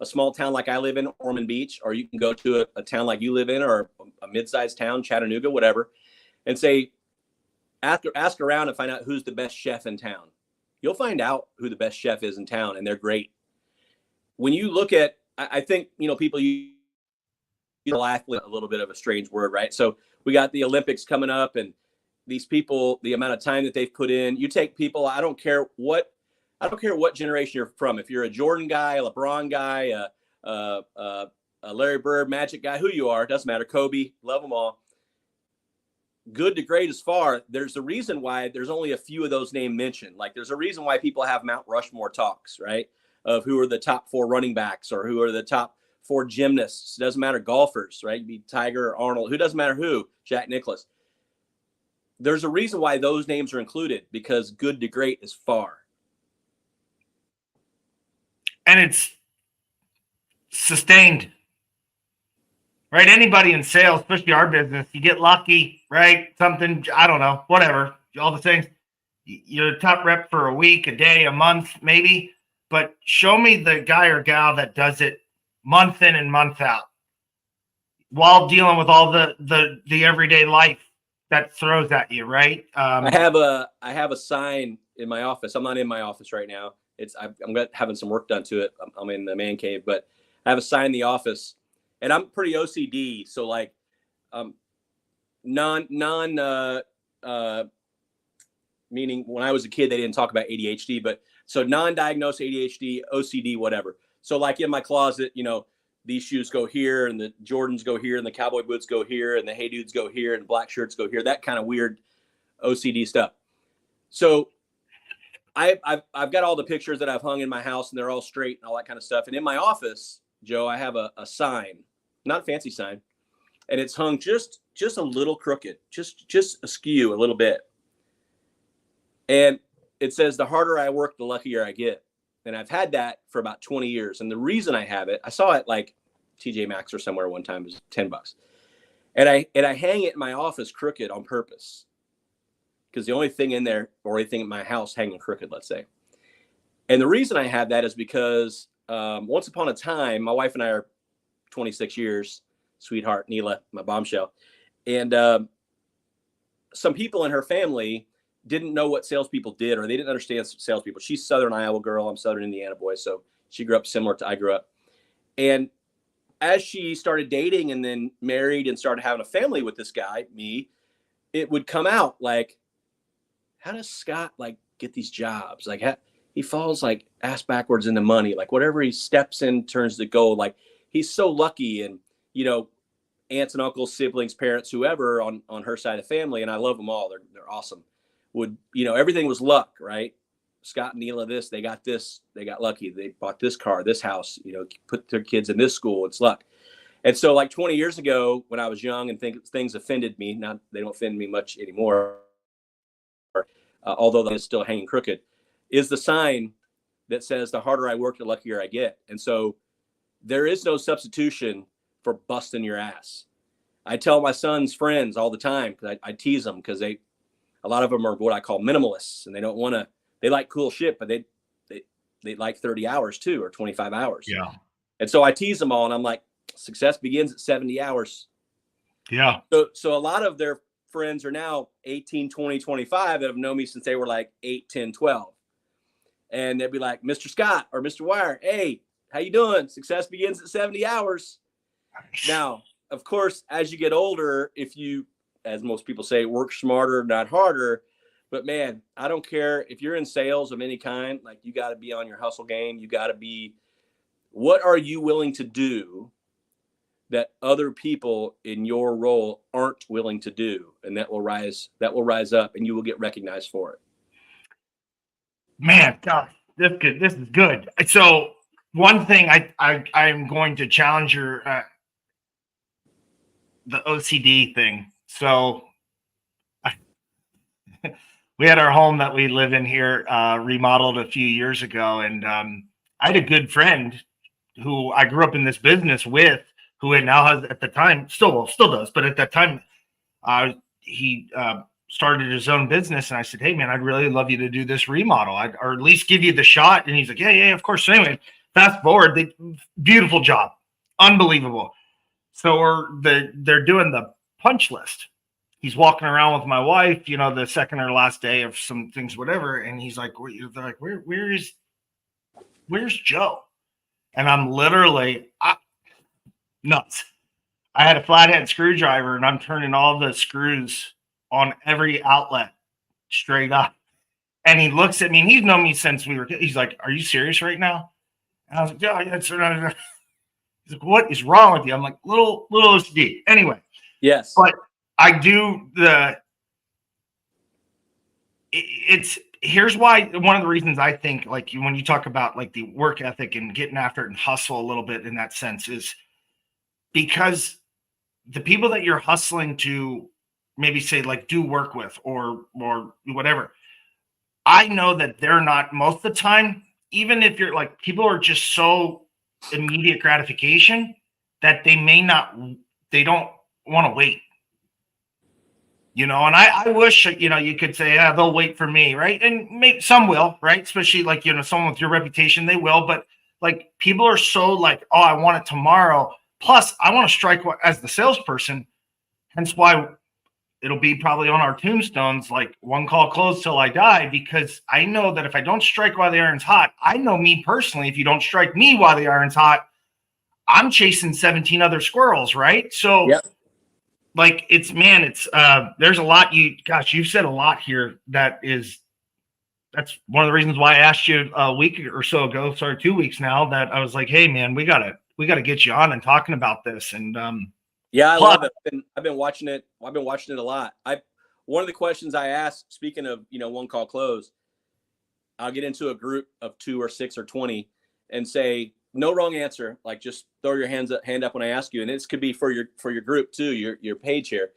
a small town like I live in, Ormond Beach, or you can go to a town like you live in, or a mid-sized town, Chattanooga, whatever, and say, ask around and find out who's the best chef in town. You'll find out who the best chef is in town, and they're great. When you look at, I think, people use athlete, a little bit of a strange word, right? So we got the Olympics coming up, and these people, the amount of time that they've put in, you take people, I don't care what generation you're from. If you're a Jordan guy, a LeBron guy, a Larry Bird, Magic guy, who you are, doesn't matter. Kobe, love them all. Good to great as far. There's a reason why there's only a few of those names mentioned. Like, there's a reason why people have Mount Rushmore talks, right? Of who are the top 4 running backs, or who are the top 4 gymnasts. Doesn't matter, golfers, right? Be Tiger or Arnold, who doesn't matter who, Jack Nicklaus. There's a reason why those names are included, because good to great is far. And it's sustained, right? Anybody in sales, especially our business, you get lucky, right? Something, I don't know, whatever, all the things. You're a top rep for a week, a day, a month, maybe. But show me the guy or gal that does it month in and month out while dealing with all the everyday life that throws at you, right? I have a sign in my office. I'm not in my office right now. I'm having some work done to it. I'm in the man cave, but I have a sign in the office, and I'm pretty OCD. So like, meaning when I was a kid, they didn't talk about ADHD, but so non-diagnosed ADHD, OCD, whatever. So like in my closet, these shoes go here and the Jordans go here and the cowboy boots go here and the Hey Dudes go here and black shirts go here, that kind of weird OCD stuff. So I've got all the pictures that I've hung in my house and they're all straight and all that kind of stuff. And in my office, Joe, I have a sign, not a fancy sign, and it's hung just a little crooked, just askew a little bit. And it says, the harder I work, the luckier I get. And I've had that for about 20 years. And the reason I have it, I saw it like TJ Maxx or somewhere one time, it was $10. And I hang it in my office crooked on purpose. Because the only thing in there, or anything in my house hanging crooked, let's say. And the reason I have that is because once upon a time, my wife and I are 26 years, sweetheart, Neela, my bombshell. And some people in her family didn't know what salespeople did, or they didn't understand salespeople. She's Southern Iowa girl. I'm Southern Indiana boy. So she grew up similar to I grew up. And as she started dating and then married and started having a family with this guy, me, it would come out like, how does Scott like get these jobs? Like he falls like ass backwards into money. Like whatever he steps in turns to gold. Like he's so lucky. And, aunts and uncles, siblings, parents, whoever on her side of the family. And I love them all. They're awesome. Everything was luck, right? Scott and Neela, they got lucky. They bought this car, this house, put their kids in this school. It's luck. And so like 20 years ago when I was young and things offended me, they don't offend me much anymore. Although they're still hanging crooked, is the sign that says, the harder I work, the luckier I get. And so there is no substitution for busting your ass. I tell my son's friends all the time, because I tease them, because a lot of them are what I call minimalists, and they like cool shit, but they like 30 hours too, or 25 hours. Yeah. And so I tease them all, and I'm like, success begins at 70 hours. Yeah. So a lot of their friends are now 18, 20, 25 that have known me since they were like 8, 10, 12. And they'd be like, Mr. Scott or Mr. Weyer, hey, how you doing? Success begins at 70 hours. Now, of course, as you get older, if you, as most people say, work smarter, not harder. But man, I don't care if you're in sales of any kind, like you got to be on your hustle game. You got to be, what are you willing to do that other people in your role aren't willing to do? And that will rise up and you will get recognized for it. Man, God, this is good. So one thing I'm going to challenge your, the OCD thing. So we had our home that we live in here remodeled a few years ago. And I had a good friend who I grew up in this business with, who now has, at the time, still does, but at that time, he started his own business. And I said, hey, man, I'd really love you to do this remodel, or at least give you the shot. And he's like, yeah, of course. So anyway, fast forward, beautiful job. Unbelievable. So they're doing the punch list. He's walking around with my wife, the second or last day of some things, whatever. And he's like, they're like, where's Joe? And I'm literally nuts. I had a flathead screwdriver and I'm turning all the screws on every outlet straight up. And he looks at me and he's known me since he's like, are you serious right now? And I was like, yeah, that's right. He's like, what is wrong with you? I'm like, little OCD. Anyway. Yes. But I do here's why, one of the reasons I think, like, when you talk about like the work ethic and getting after it and hustle a little bit in that sense, is because the people that you're hustling to maybe say like do work with or whatever, I know that they're not, most of the time, even if you're like, people are just so immediate gratification that they don't want to wait. And I wish, you could say, yeah, they'll wait for me, right? And maybe some will, right? Especially like, someone with your reputation, they will. But like, people are so like, oh, I want it tomorrow. Plus, I want to strike as the salesperson. Hence why it'll be probably on our tombstones, like one call closed till I die, because I know that if I don't strike while the iron's hot, I know me personally, if you don't strike me while the iron's hot, I'm chasing 17 other squirrels, right? So yep. Like there's a lot you've said a lot here that is that's one of the reasons why I asked you a week or so ago, sorry, 2 weeks now, that I was like, hey man, we gotta get you on and talking about this. And yeah, I plus, love it. I've been watching it. I've been watching it a lot. One of the questions I asked, speaking of, one call close, I'll get into a group of 2 or 6 or 20 and say, no wrong answer. Like, just throw your hand up when I ask you. And this could be for your group too, your page here.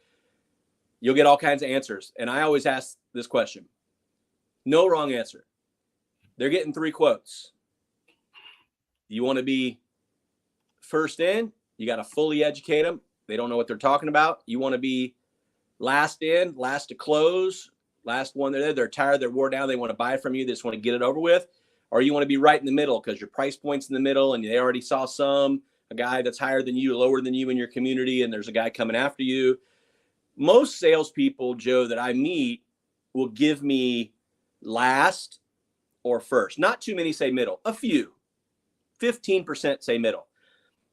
You'll get all kinds of answers. And I always ask this question. No wrong answer. They're getting 3 quotes. You want to be first in, you got to fully educate them. They don't know what they're talking about. You want to be last in, last to close, last one they're tired, they're wore down, they want to buy from you, they just want to get it over with. Or you want to be right in the middle because your price point's in the middle and they already saw a guy that's higher than you, lower than you in your community, and there's a guy coming after you. Most salespeople, Joe, that I meet will give me last or first. Not too many say middle. A few. 15% say middle.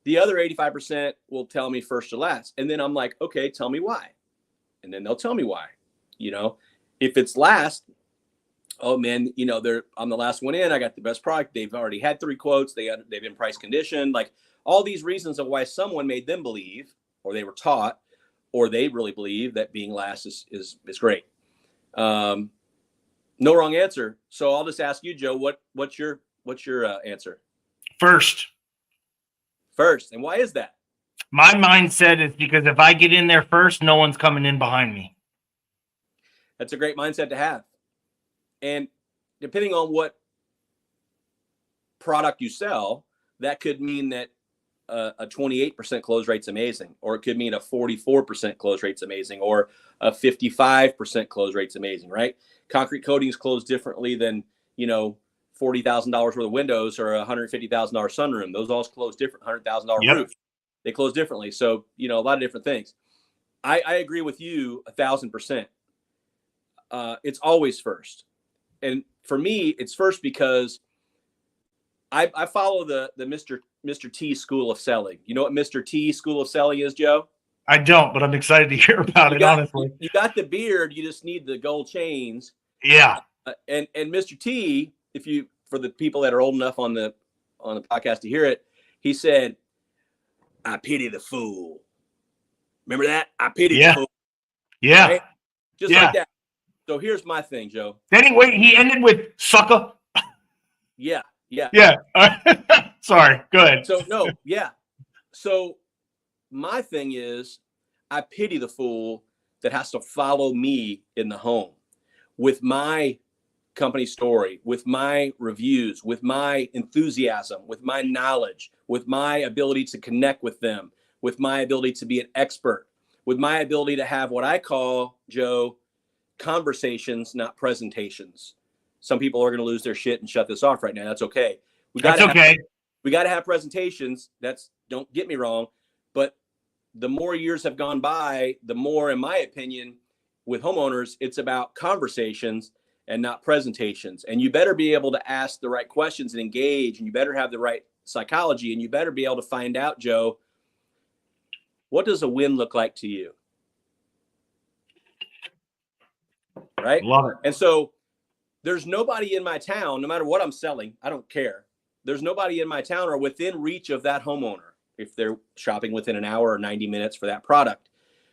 The other 85% will tell me first or last. And then I'm like, okay, tell me why. And then they'll tell me why. If it's last, oh man, I'm the last one in. I got the best product. They've already had 3 quotes. They've been price conditioned. Like, all these reasons of why someone made them believe, or they were taught, or they really believe that being last is great. No wrong answer. So I'll just ask you, Joe, what's your answer? First. And why is that? My mindset is because if I get in there first, no one's coming in behind me. That's a great mindset to have. And depending on what product you sell, that could mean that a 28% close rate's amazing, or it could mean a 44% close rate's amazing, or a 55% close rate's amazing, right? Concrete coatings close differently than, $40,000 worth of windows or a $150,000 sunroom. Those all close different. $100,000 roof, they close differently. So, a lot of different things. I agree with you 1,000%. It's always first. And for me, it's first because I follow the Mr. T school of selling. You know what Mr. T school of selling is, Joe? I don't, but I'm excited to hear about it, honestly. You got the beard. You just need the gold chains. Yeah. And Mr. T, for the people that are old enough on the podcast to hear it, he said, "I pity the fool." Remember that? I pity the fool. Yeah. Right? Just like that. So here's my thing, Joe. Anyway, he ended with sucker. Yeah. Sorry. Go ahead. So my thing is, I pity the fool that has to follow me in the home with my company story, with my reviews, with my enthusiasm, with my knowledge, with my ability to connect with them, with my ability to be an expert, with my ability to have what I call, Joe, conversations, not presentations. Some people are going to lose their shit and shut this off right now. That's okay. We got to have presentations. Don't get me wrong, but the more years have gone by, the more, in my opinion, with homeowners, it's about conversations and not presentations. And you better be able to ask the right questions and engage, and you better have the right psychology, and you better be able to find out, Joe, what does a win look like to you? Right? Love it. And so there's nobody in my town, no matter what I'm selling, I don't care. There's nobody in my town or within reach of that homeowner if they're shopping within an hour or 90 minutes for that product.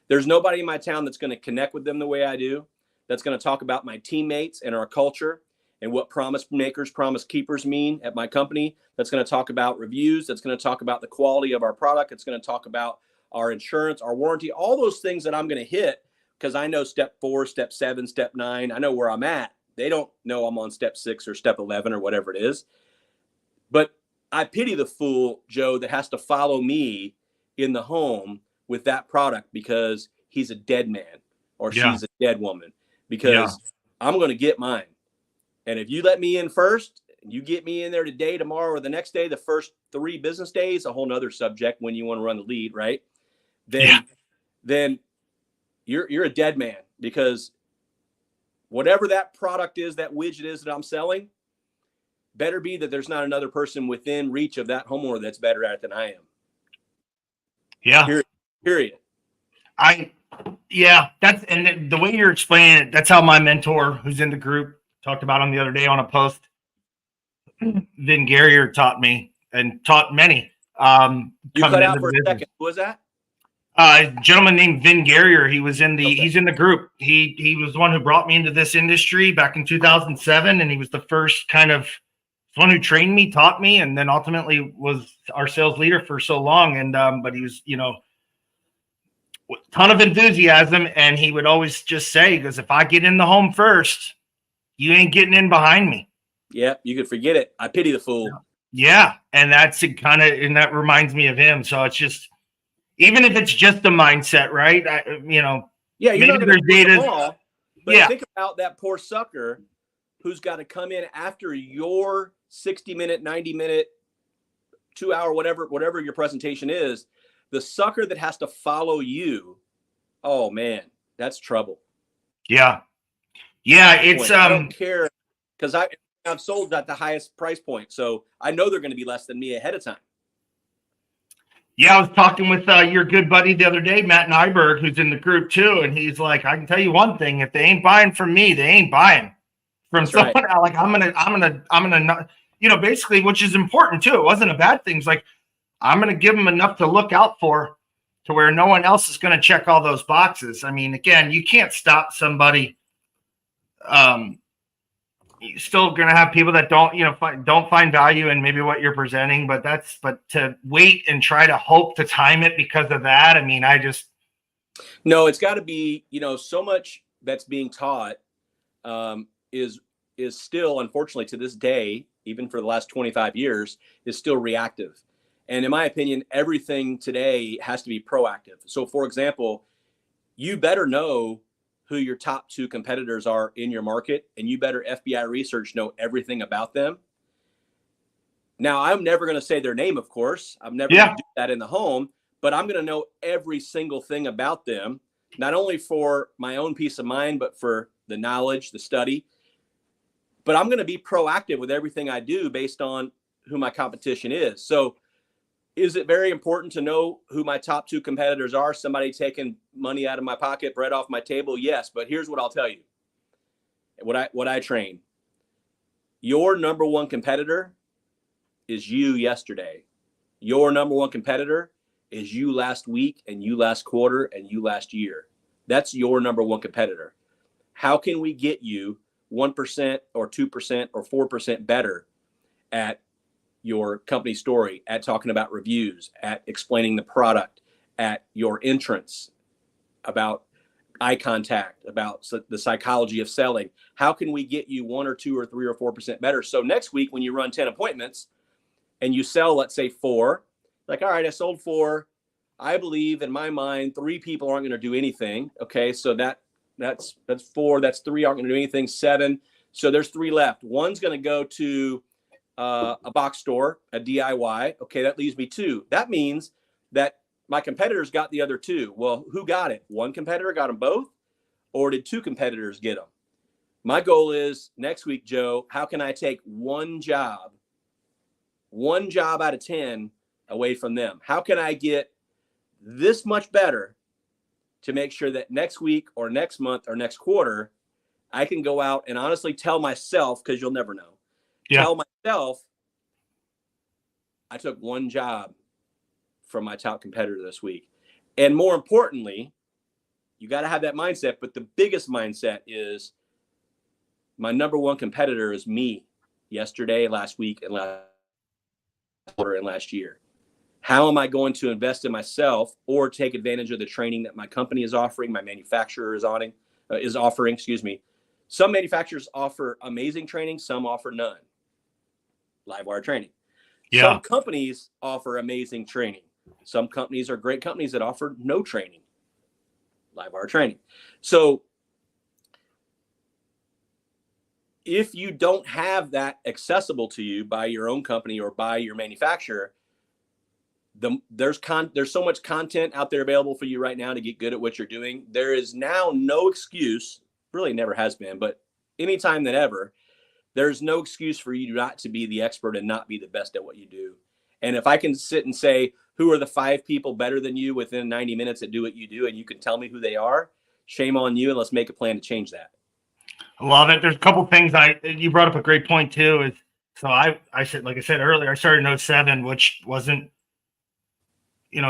There's nobody in my town that's going to connect with them the way I do, that's going to talk about my teammates and our culture and what promise makers, promise keepers mean at my company, that's going to talk about reviews, that's going to talk about the quality of our product, it's going to talk about our insurance, our warranty, all those things that I'm going to hit because I know step 4, step 7, step 9. I know where I'm at. They don't know I'm on step 6 or step 11 or whatever it is. But I pity the fool, Joe, that has to follow me in the home with that product because he's a dead man or she's a dead woman, because I'm going to get mine. And if you let me in first, you get me in there today, tomorrow, or the next day, the first 3 business days, a whole nother subject when you want to run the lead, right? Then you're a dead man, because whatever that product is, that widget is that I'm selling, better be that there's not another person within reach of that homeowner that's better at it than I am. Yeah. Period. That's, and the way you're explaining it, that's how my mentor who's in the group talked about him the other day on a post. Vin Guerrier taught me and taught many. You cut out for a second. Who was that? A gentleman named Vin Guerrier. He was in the Okay. he's in the group. He was the one who brought me into this industry back in 2007, and he was the first kind of one who trained me, taught me, and then ultimately was our sales leader for so long. And but he was, ton of enthusiasm, and he would always just say, because if I get in the home first, you ain't getting in behind me. Yeah, you could forget it. I pity the fool. Yeah, and that's and that reminds me of him. So it's just, even if it's just the mindset, right? Yeah, you're not going to beat them all, but yeah. Think about that poor sucker who's got to come in after your 60-minute, 90-minute, 2-hour, whatever your presentation is. The sucker that has to follow you, oh man, that's trouble. Yeah. It's I don't care, because I've sold at the highest price point, so I know they're going to be less than me ahead of time. Yeah, I was talking with your good buddy the other day, Matt Nyberg, who's in the group too, and he's like, I can tell you one thing: if they ain't buying from me, they ain't buying from someone else. Like I'm gonna, basically, which is important too. It wasn't a bad thing. It's like, I'm going to give them enough to look out for, to where no one else is going to check all those boxes. I mean, again, you can't stop somebody. You're still going to have people that don't find value in maybe what you're presenting, but to wait and try to hope to time it because of that. I mean, no, it's got to be, so much that's being taught is still, unfortunately, to this day, even for the last 25 years, is still reactive. And in my opinion, everything today has to be proactive. So, for example, you better know who your top 2 competitors are in your market, and you better FBI research know everything about them. Now, I'm never going to say their name, of course. I'm never going to do that in the home, but I'm going to know every single thing about them, not only for my own peace of mind, but for the knowledge, the study. But I'm going to be proactive with everything I do based on who my competition is. So, is it very important to know who my top 2 competitors are? Somebody taking money out of my pocket, bread off my table? Yes, but here's what I'll tell you. What I train. Your number 1 competitor is you yesterday. Your number 1 competitor is you last week, and you last quarter, and you last year. That's your number 1 competitor. How can we get you 1% or 2% or 4% better at your company story, at talking about reviews, at explaining the product, at your entrance, about eye contact, about the psychology of selling? How can we get you 1 or 2 or 3 or 4% better? So next week, when you run 10 appointments and you sell, let's say 4, like, all right, I sold 4. I believe in my mind, 3 people aren't going to do anything. Okay. So that's 4. That's 3 aren't going to do anything. 7. So there's 3 left. One's going to go to a box store, a DIY. Okay, that leaves me 2. That means that my competitors got the other 2. Well, who got it? 1 competitor got them both, or did 2 competitors get them? My goal is next week, Joe, how can I take one job out of 10 away from them? How can I get this much better to make sure that next week or next month or next quarter, I can go out and honestly tell myself, because you'll never know, tell myself I took 1 job from my top competitor this week. And more importantly, you got to have that mindset. But the biggest mindset is my number 1 competitor is me yesterday, last week, and last quarter and last year. How am I going to invest in myself or take advantage of the training that my company is offering, my manufacturer is offering, excuse me. Some manufacturers offer amazing training. Some offer none. Livewire training. Yeah. Some companies offer amazing training. Some companies are great companies that offer no training. Livewire training. So if you don't have that accessible to you by your own company or by your manufacturer, there's so much content out there available for you right now to get good at what you're doing. There is now no excuse, really never has been, but anytime than ever, there's no excuse for you not to be the expert and not be the best at what you do. And if I can sit and say, who are the 5 people better than you within 90 minutes that do what you do, and you can tell me who they are, shame on you, and let's make a plan to change that. I love it. There's a couple things you brought up a great point too. Is so I said, like I said earlier, I started in '07, which wasn't,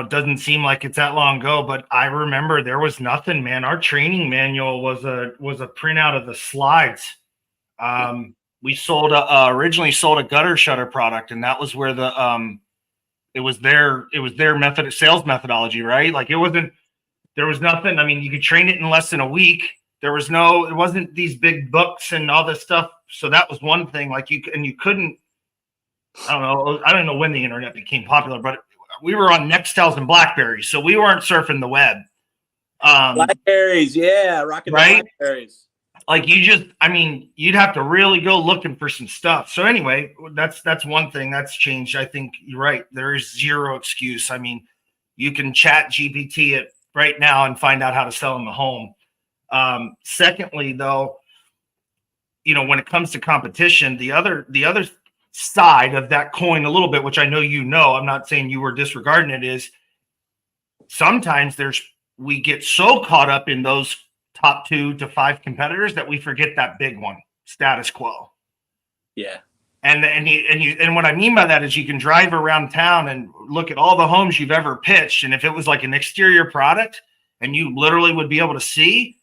doesn't seem like it's that long ago, but I remember there was nothing, man. Our training manual was a printout of the slides. We originally sold a gutter shutter product, and that was where it was their sales methodology, right? Like there was nothing. I mean, you could train it in less than a week. It wasn't these big books and all this stuff. So that was one thing. Like you couldn't. I don't know when the internet became popular, but we were on Nextels and Blackberries, so we weren't surfing the web. Blackberries, yeah, rocking right? The Blackberries. Like you'd have to really go looking for some stuff. So anyway, that's one thing that's changed. I think you're right. There is zero excuse. I mean, you can chat GPT it right now and find out how to sell them a home. Secondly, though, when it comes to competition, the other side of that coin a little bit, which I know I'm not saying you were disregarding it, is sometimes we get so caught up in those top 2 to 5 competitors that we forget that big one, status quo. Yeah. And what I mean by that is you can drive around town and look at all the homes you've ever pitched, and if it was like an exterior product and you literally would be able to see,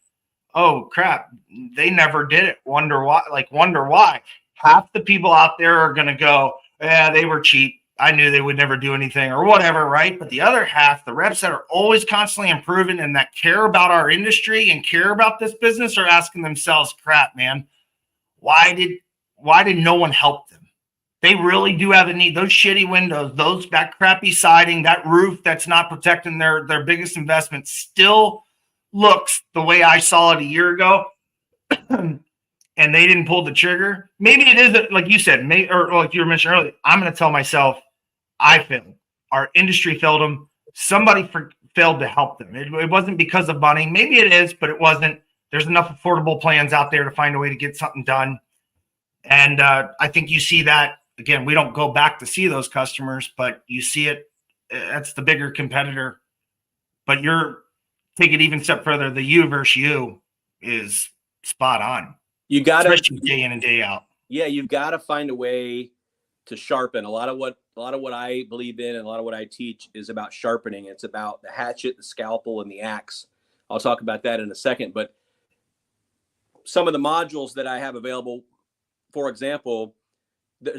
oh crap, they never did it. Wonder why. Half the people out there are going to go, yeah, they were cheap. I knew they would never do anything or whatever, right? But the other half, the reps that are always constantly improving and that care about our industry and care about this business, are asking themselves, crap, man, why did no one help them? They really do have a need. Those shitty windows, that crappy siding, that roof that's not protecting their biggest investment still looks the way I saw it a year ago. And they didn't pull the trigger. Maybe it is like you said, or like you were mentioning earlier. I'm going to tell myself, I failed. Our industry failed them. Somebody failed to help them. It wasn't because of money. Maybe it is, but it wasn't. There's enough affordable plans out there to find a way to get something done. And I think you see that again. We don't go back to see those customers, but you see it. That's the bigger competitor. But take it even a step further. The you versus you is spot on. You got to day in and day out. Yeah, you've got to find a way to sharpen. A lot of what I believe in and a lot of what I teach is about sharpening. It's about the hatchet, the scalpel, and the axe. I'll talk about that in a second. But some of the modules that I have available, for example,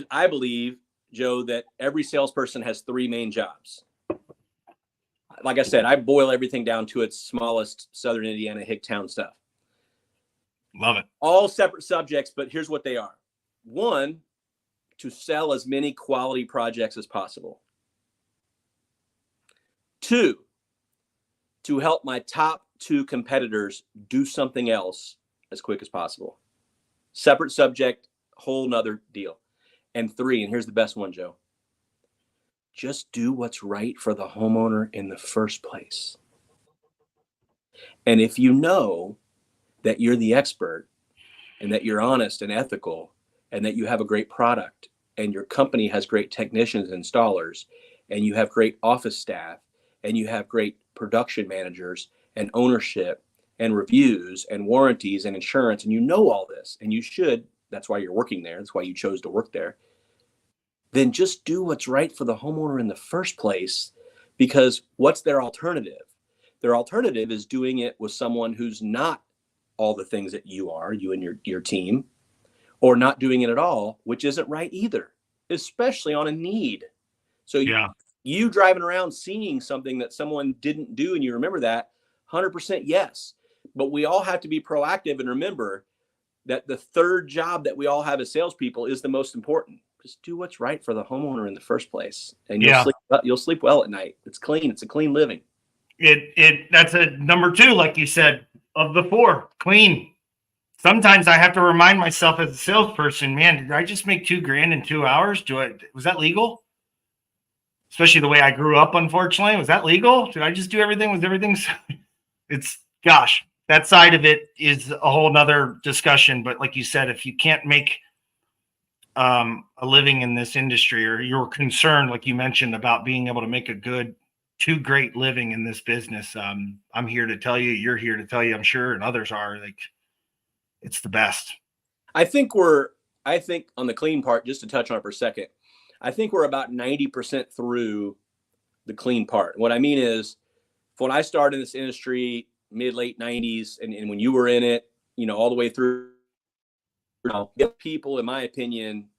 I believe, Joe, that every salesperson has 3 main jobs. Like I said, I boil everything down to its smallest Southern Indiana Hicktown stuff. Love it. All separate subjects, but here's what they are. 1, to sell as many quality projects as possible. 2, to help my top 2 competitors do something else as quick as possible. Separate subject, whole nother deal. And 3, and here's the best one, Joe. Just do what's right for the homeowner in the first place. And if you know that you're the expert and that you're honest and ethical and that you have a great product and your company has great technicians and installers and you have great office staff and you have great production managers and ownership and reviews and warranties and insurance, and you know all this, and you should, that's why you're working there, that's why you chose to work there, then just do what's right for the homeowner in the first place, because what's their alternative? Their alternative is doing it with someone who's not all the things that you are, you and your team, or not doing it at all, which isn't right either, especially on a need. So you driving around seeing something that someone didn't do and you remember that, 100% yes. But we all have to be proactive and remember that the third job that we all have as salespeople is the most important. Just do what's right for the homeowner in the first place, and you'll sleep well at night. It's clean. It's a clean living. That's a number 2, like you said, of the 4, clean. Sometimes I have to remind myself as a salesperson, man, did I just make $2,000 in 2 hours? Was that legal? Especially the way I grew up, unfortunately. Was that legal? Did I just do everything? Was everything? Gosh, that side of it is a whole nother discussion. But like you said, if you can't make a living in this industry, or you're concerned, like you mentioned, about being able to make too great living in this business, I'm here to tell you, you're here to tell you, I'm sure, and others are, like, it's the best. I think on the clean part, just to touch on it for a second, I think we're about 90% through the clean part. What I mean is, when I started in this industry, late 90s, and when you were in it, all the way through, people, in my opinion,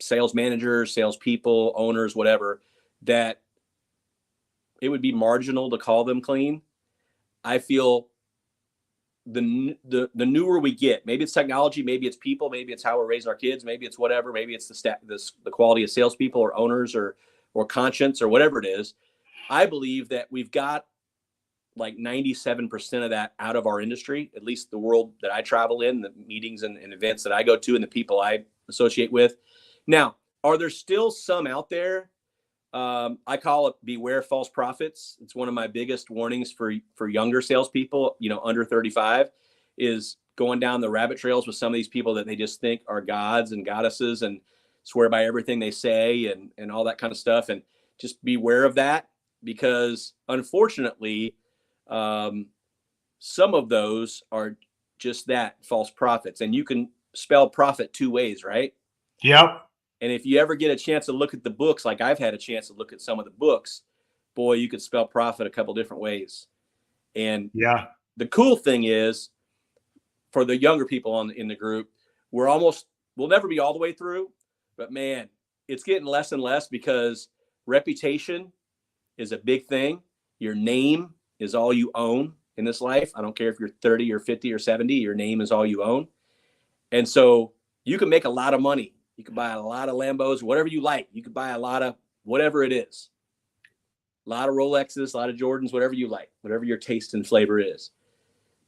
sales managers, salespeople, owners, whatever, that it would be marginal to call them clean. I feel the newer we get, maybe it's technology, maybe it's people, maybe it's how we're raising our kids, maybe it's whatever, maybe it's the quality of salespeople or owners or conscience or whatever it is. I believe that we've got like 97% of that out of our industry, at least the world that I travel in, the meetings and events that I go to, and the people I associate with. Now, are there still some out there? I call it beware false prophets. It's one of my biggest warnings for younger salespeople, under 35, is going down the rabbit trails with some of these people that they just think are gods and goddesses and swear by everything they say and all that kind of stuff. And just beware of that, because unfortunately, some of those are just that, false prophets. And you can spell prophet two ways, right? Yep. And if you ever get a chance to look at the books, like I've had a chance to look at some of the books, boy, you could spell prophet a couple different ways. And yeah, the cool thing is, for the younger people in the group, we'll never be all the way through, but man, it's getting less and less, because reputation is a big thing. Your name is all you own in this life. I don't care if you're 30 or 50 or 70, your name is all you own. And so you can make a lot of money. You can buy a lot of Lambos, whatever you like. You could buy a lot of whatever it is. A lot of Rolexes, a lot of Jordans, whatever you like, whatever your taste and flavor is.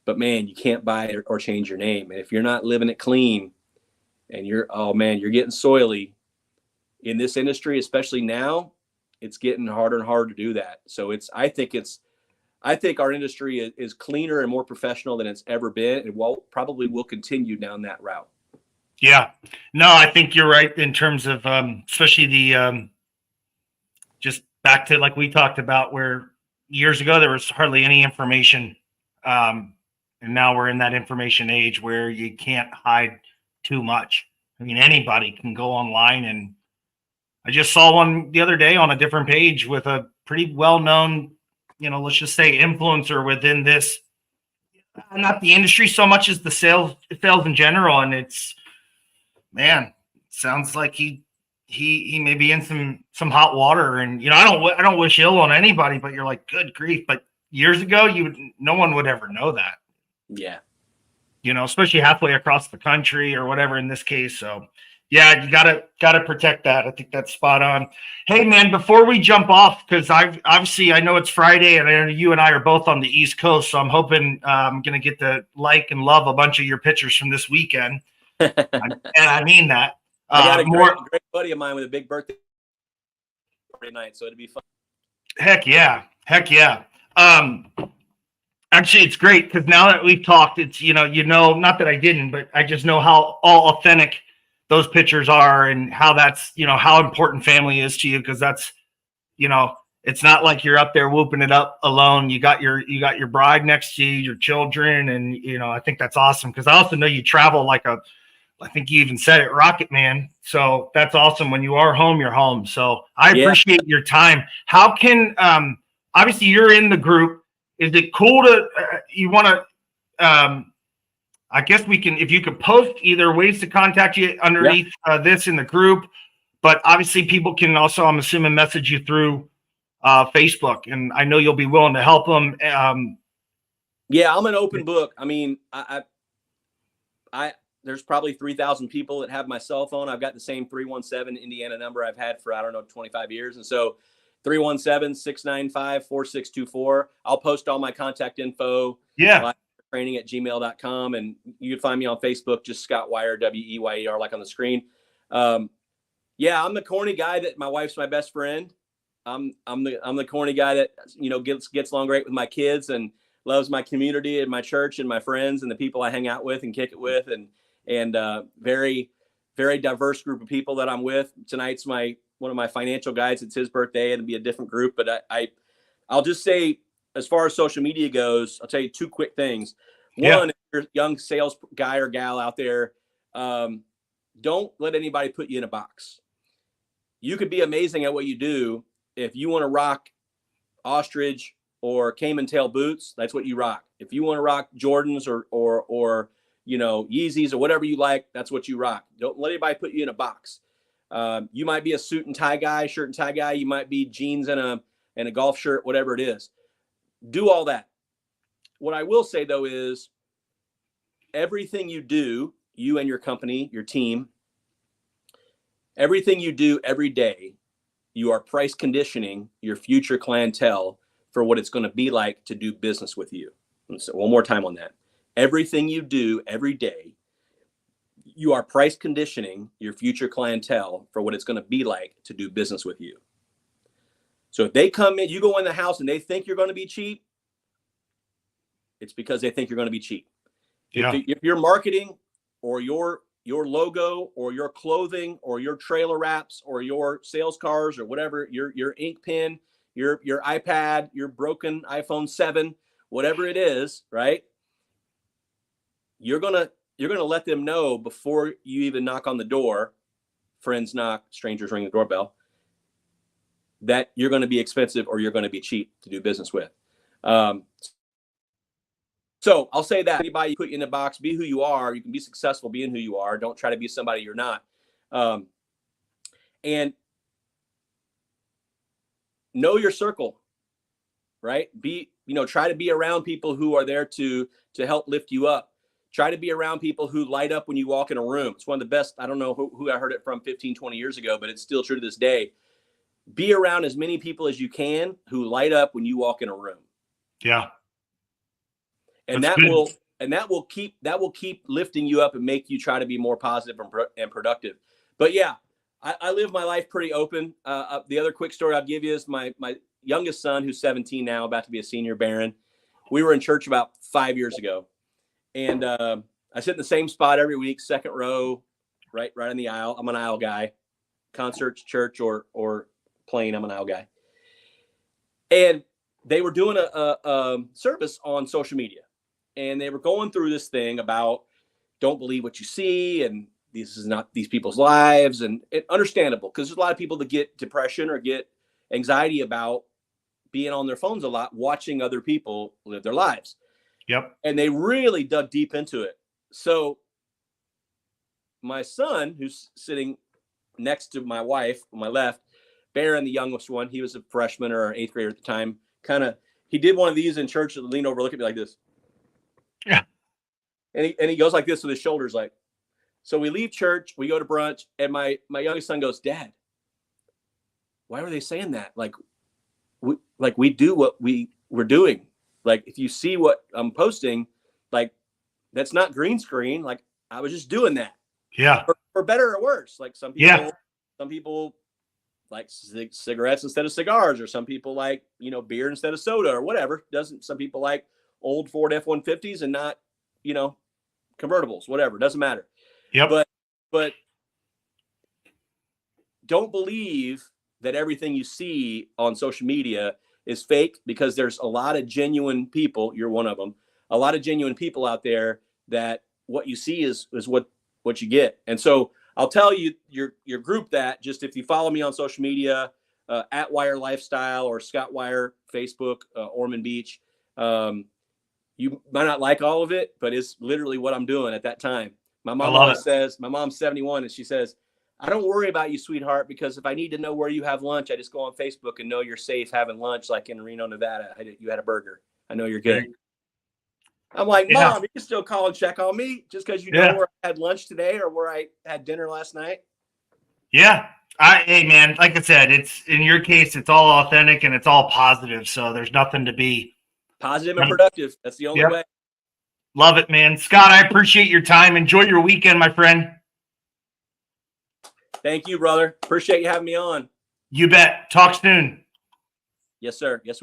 But man, you can't buy it or change your name. And if you're not living it clean and you're getting soily in this industry, especially now, it's getting harder and harder to do that. So I think our industry is cleaner and more professional than it's ever been, and probably will continue down that route. Yeah, no, I think you're right in terms of especially the just back to, like we talked about, where years ago there was hardly any information, and now we're in that information age where you can't hide too much. I mean, anybody can go online, and I just saw one the other day on a different page with a pretty well-known, let's just say influencer within this, not the industry so much as the sales in general, and it's, man, sounds like he may be in some hot water. And I don't wish ill on anybody, but you're like, good grief. But years ago, no one would ever know that. Yeah. Especially halfway across the country or whatever in this case. So yeah, you gotta protect that. I think that's spot on. Hey man, before we jump off, because I know it's Friday, and I know you and I are both on the East Coast, so I'm hoping I'm gonna get to like and love a bunch of your pictures from this weekend. And I mean that. I got a great buddy of mine with a big birthday night, so it'd be fun. Heck yeah. Actually, it's great, because now that we've talked, it's not that I didn't, but I just know how all authentic those pictures are, and how that's how important family is to you, because that's it's not like you're up there whooping it up alone. You got your bride next to you, your children, and I think that's awesome, because I also know you travel like I think you even said it, Rocket Man. So that's awesome. When you are home, you're home. So I appreciate your time. How can, obviously you're in the group. Is it cool to, you want to, I guess if you could post either ways to contact you underneath this in the group, but obviously people can also, I'm assuming, message you through Facebook, and I know you'll be willing to help them. Yeah, I'm an open book. I mean, there's probably 3,000 people that have my cell phone. I've got the same 317 Indiana number I've had for, 25 years. And so 317-695-4624. I'll post all my contact info. Yeah. Training@gmail.com. And you can find me on Facebook, just Scott Weyer, Weyer, like on the screen. I'm the corny guy that my wife's my best friend. I'm the corny guy that, gets along great with my kids and loves my community and my church and my friends and the people I hang out with and kick it with, and very, very diverse group of people that I'm with. Tonight's one of my financial guys. It's his birthday. It'll be a different group, but I'll just say, as far as social media goes, I'll tell you two quick things. One, your young sales guy or gal out there, don't let anybody put you in a box. You could be amazing at what you do. If you want to rock ostrich or caiman tail boots, that's what you rock. If you want to rock Jordans or Yeezys or whatever you like, that's what you rock. Don't let anybody put you in a box. You might be a suit and tie guy, shirt and tie guy. You might be jeans and a golf shirt, whatever it is. Do all that. What I will say though is everything you do, you and your company, your team, everything you do every day, you are price conditioning your future clientele for what it's going to be like to do business with you. And so one more time on that. Everything you do every day, you are price conditioning your future clientele for what it's going to be like to do business with you. So if they come in, you go in the house and they think you're going to be cheap, it's because they think you're going to be cheap. Yeah. If your marketing or your logo or your clothing or your trailer wraps or your sales cars or whatever, your ink pen, your iPad, your broken iPhone 7, whatever it is, right? You're going to let them know before you even knock on the door, friends knock, strangers ring the doorbell, that you're going to be expensive or you're going to be cheap to do business with. So I'll say that anybody put you in a box, be who you are. You can be successful being who you are. Don't try to be somebody you're not. And know your circle, right? Try to be around people who are there to help lift you up. Try to be around people who light up when you walk in a room. It's one of the best. I don't know who I heard it from 15, 20 years ago, but it's still true to this day. Be around as many people as you can who light up when you walk in a room. Yeah. And that will keep lifting you up and make you try to be more positive and productive. But yeah, I live my life pretty open. The other quick story I'll give you is my youngest son, who's 17 now, about to be a senior, Barron. We were in church about 5 years ago, and I sit in the same spot every week, second row, right in the aisle. I'm an aisle guy. Concerts, church, or plane, I'm an aisle guy. And they were doing a service on social media. And they were going through this thing about don't believe what you see, and this is not these people's lives, and understandable because there's a lot of people that get depression or get anxiety about being on their phones a lot, watching other people live their lives. Yep. And they really dug deep into it. So my son, who's sitting next to my wife on my left, Barron, the youngest one, he was a freshman or an eighth grader at the time. He did one of these in church and leaned over, look at me like this. Yeah. And he goes like this with his shoulders like. So we leave church, we go to brunch, and my youngest son goes, Dad, why were they saying that? We do what we're doing. Like, if you see what I'm posting, like, that's not green screen. Like, I was just doing that. Yeah. For better or worse. Like some people like cigarettes instead of cigars, or some people like, beer instead of soda or whatever. Some people like old Ford F-150s and not, convertibles, whatever. Doesn't matter. Yep. But don't believe that everything you see on social media is fake, because there's a lot of genuine people. You're one of them. A lot of genuine people out there that what you see is what you get. And so I'll tell you your group that, just if you follow me on social media, at Weyer Lifestyle or Scott Weyer, Facebook, Ormond Beach, you might not like all of it, but it's literally what I'm doing at that time. My mom always says, my mom's 71, and she says, I don't worry about you, sweetheart, because if I need to know where you have lunch, I just go on Facebook and know you're safe having lunch, like in Reno, Nevada. You had a burger. I know you're good. I'm like, Mom, you can still call and check on me just because you know where I had lunch today or where I had dinner last night. Yeah. Hey, man, like I said, it's in your case, it's all authentic and it's all positive. So there's nothing to be positive and productive. That's the only way. Love it, man. Scott, I appreciate your time. Enjoy your weekend, my friend. Thank you, brother. Appreciate you having me on. You bet. Talk soon. Yes, sir. Yes, we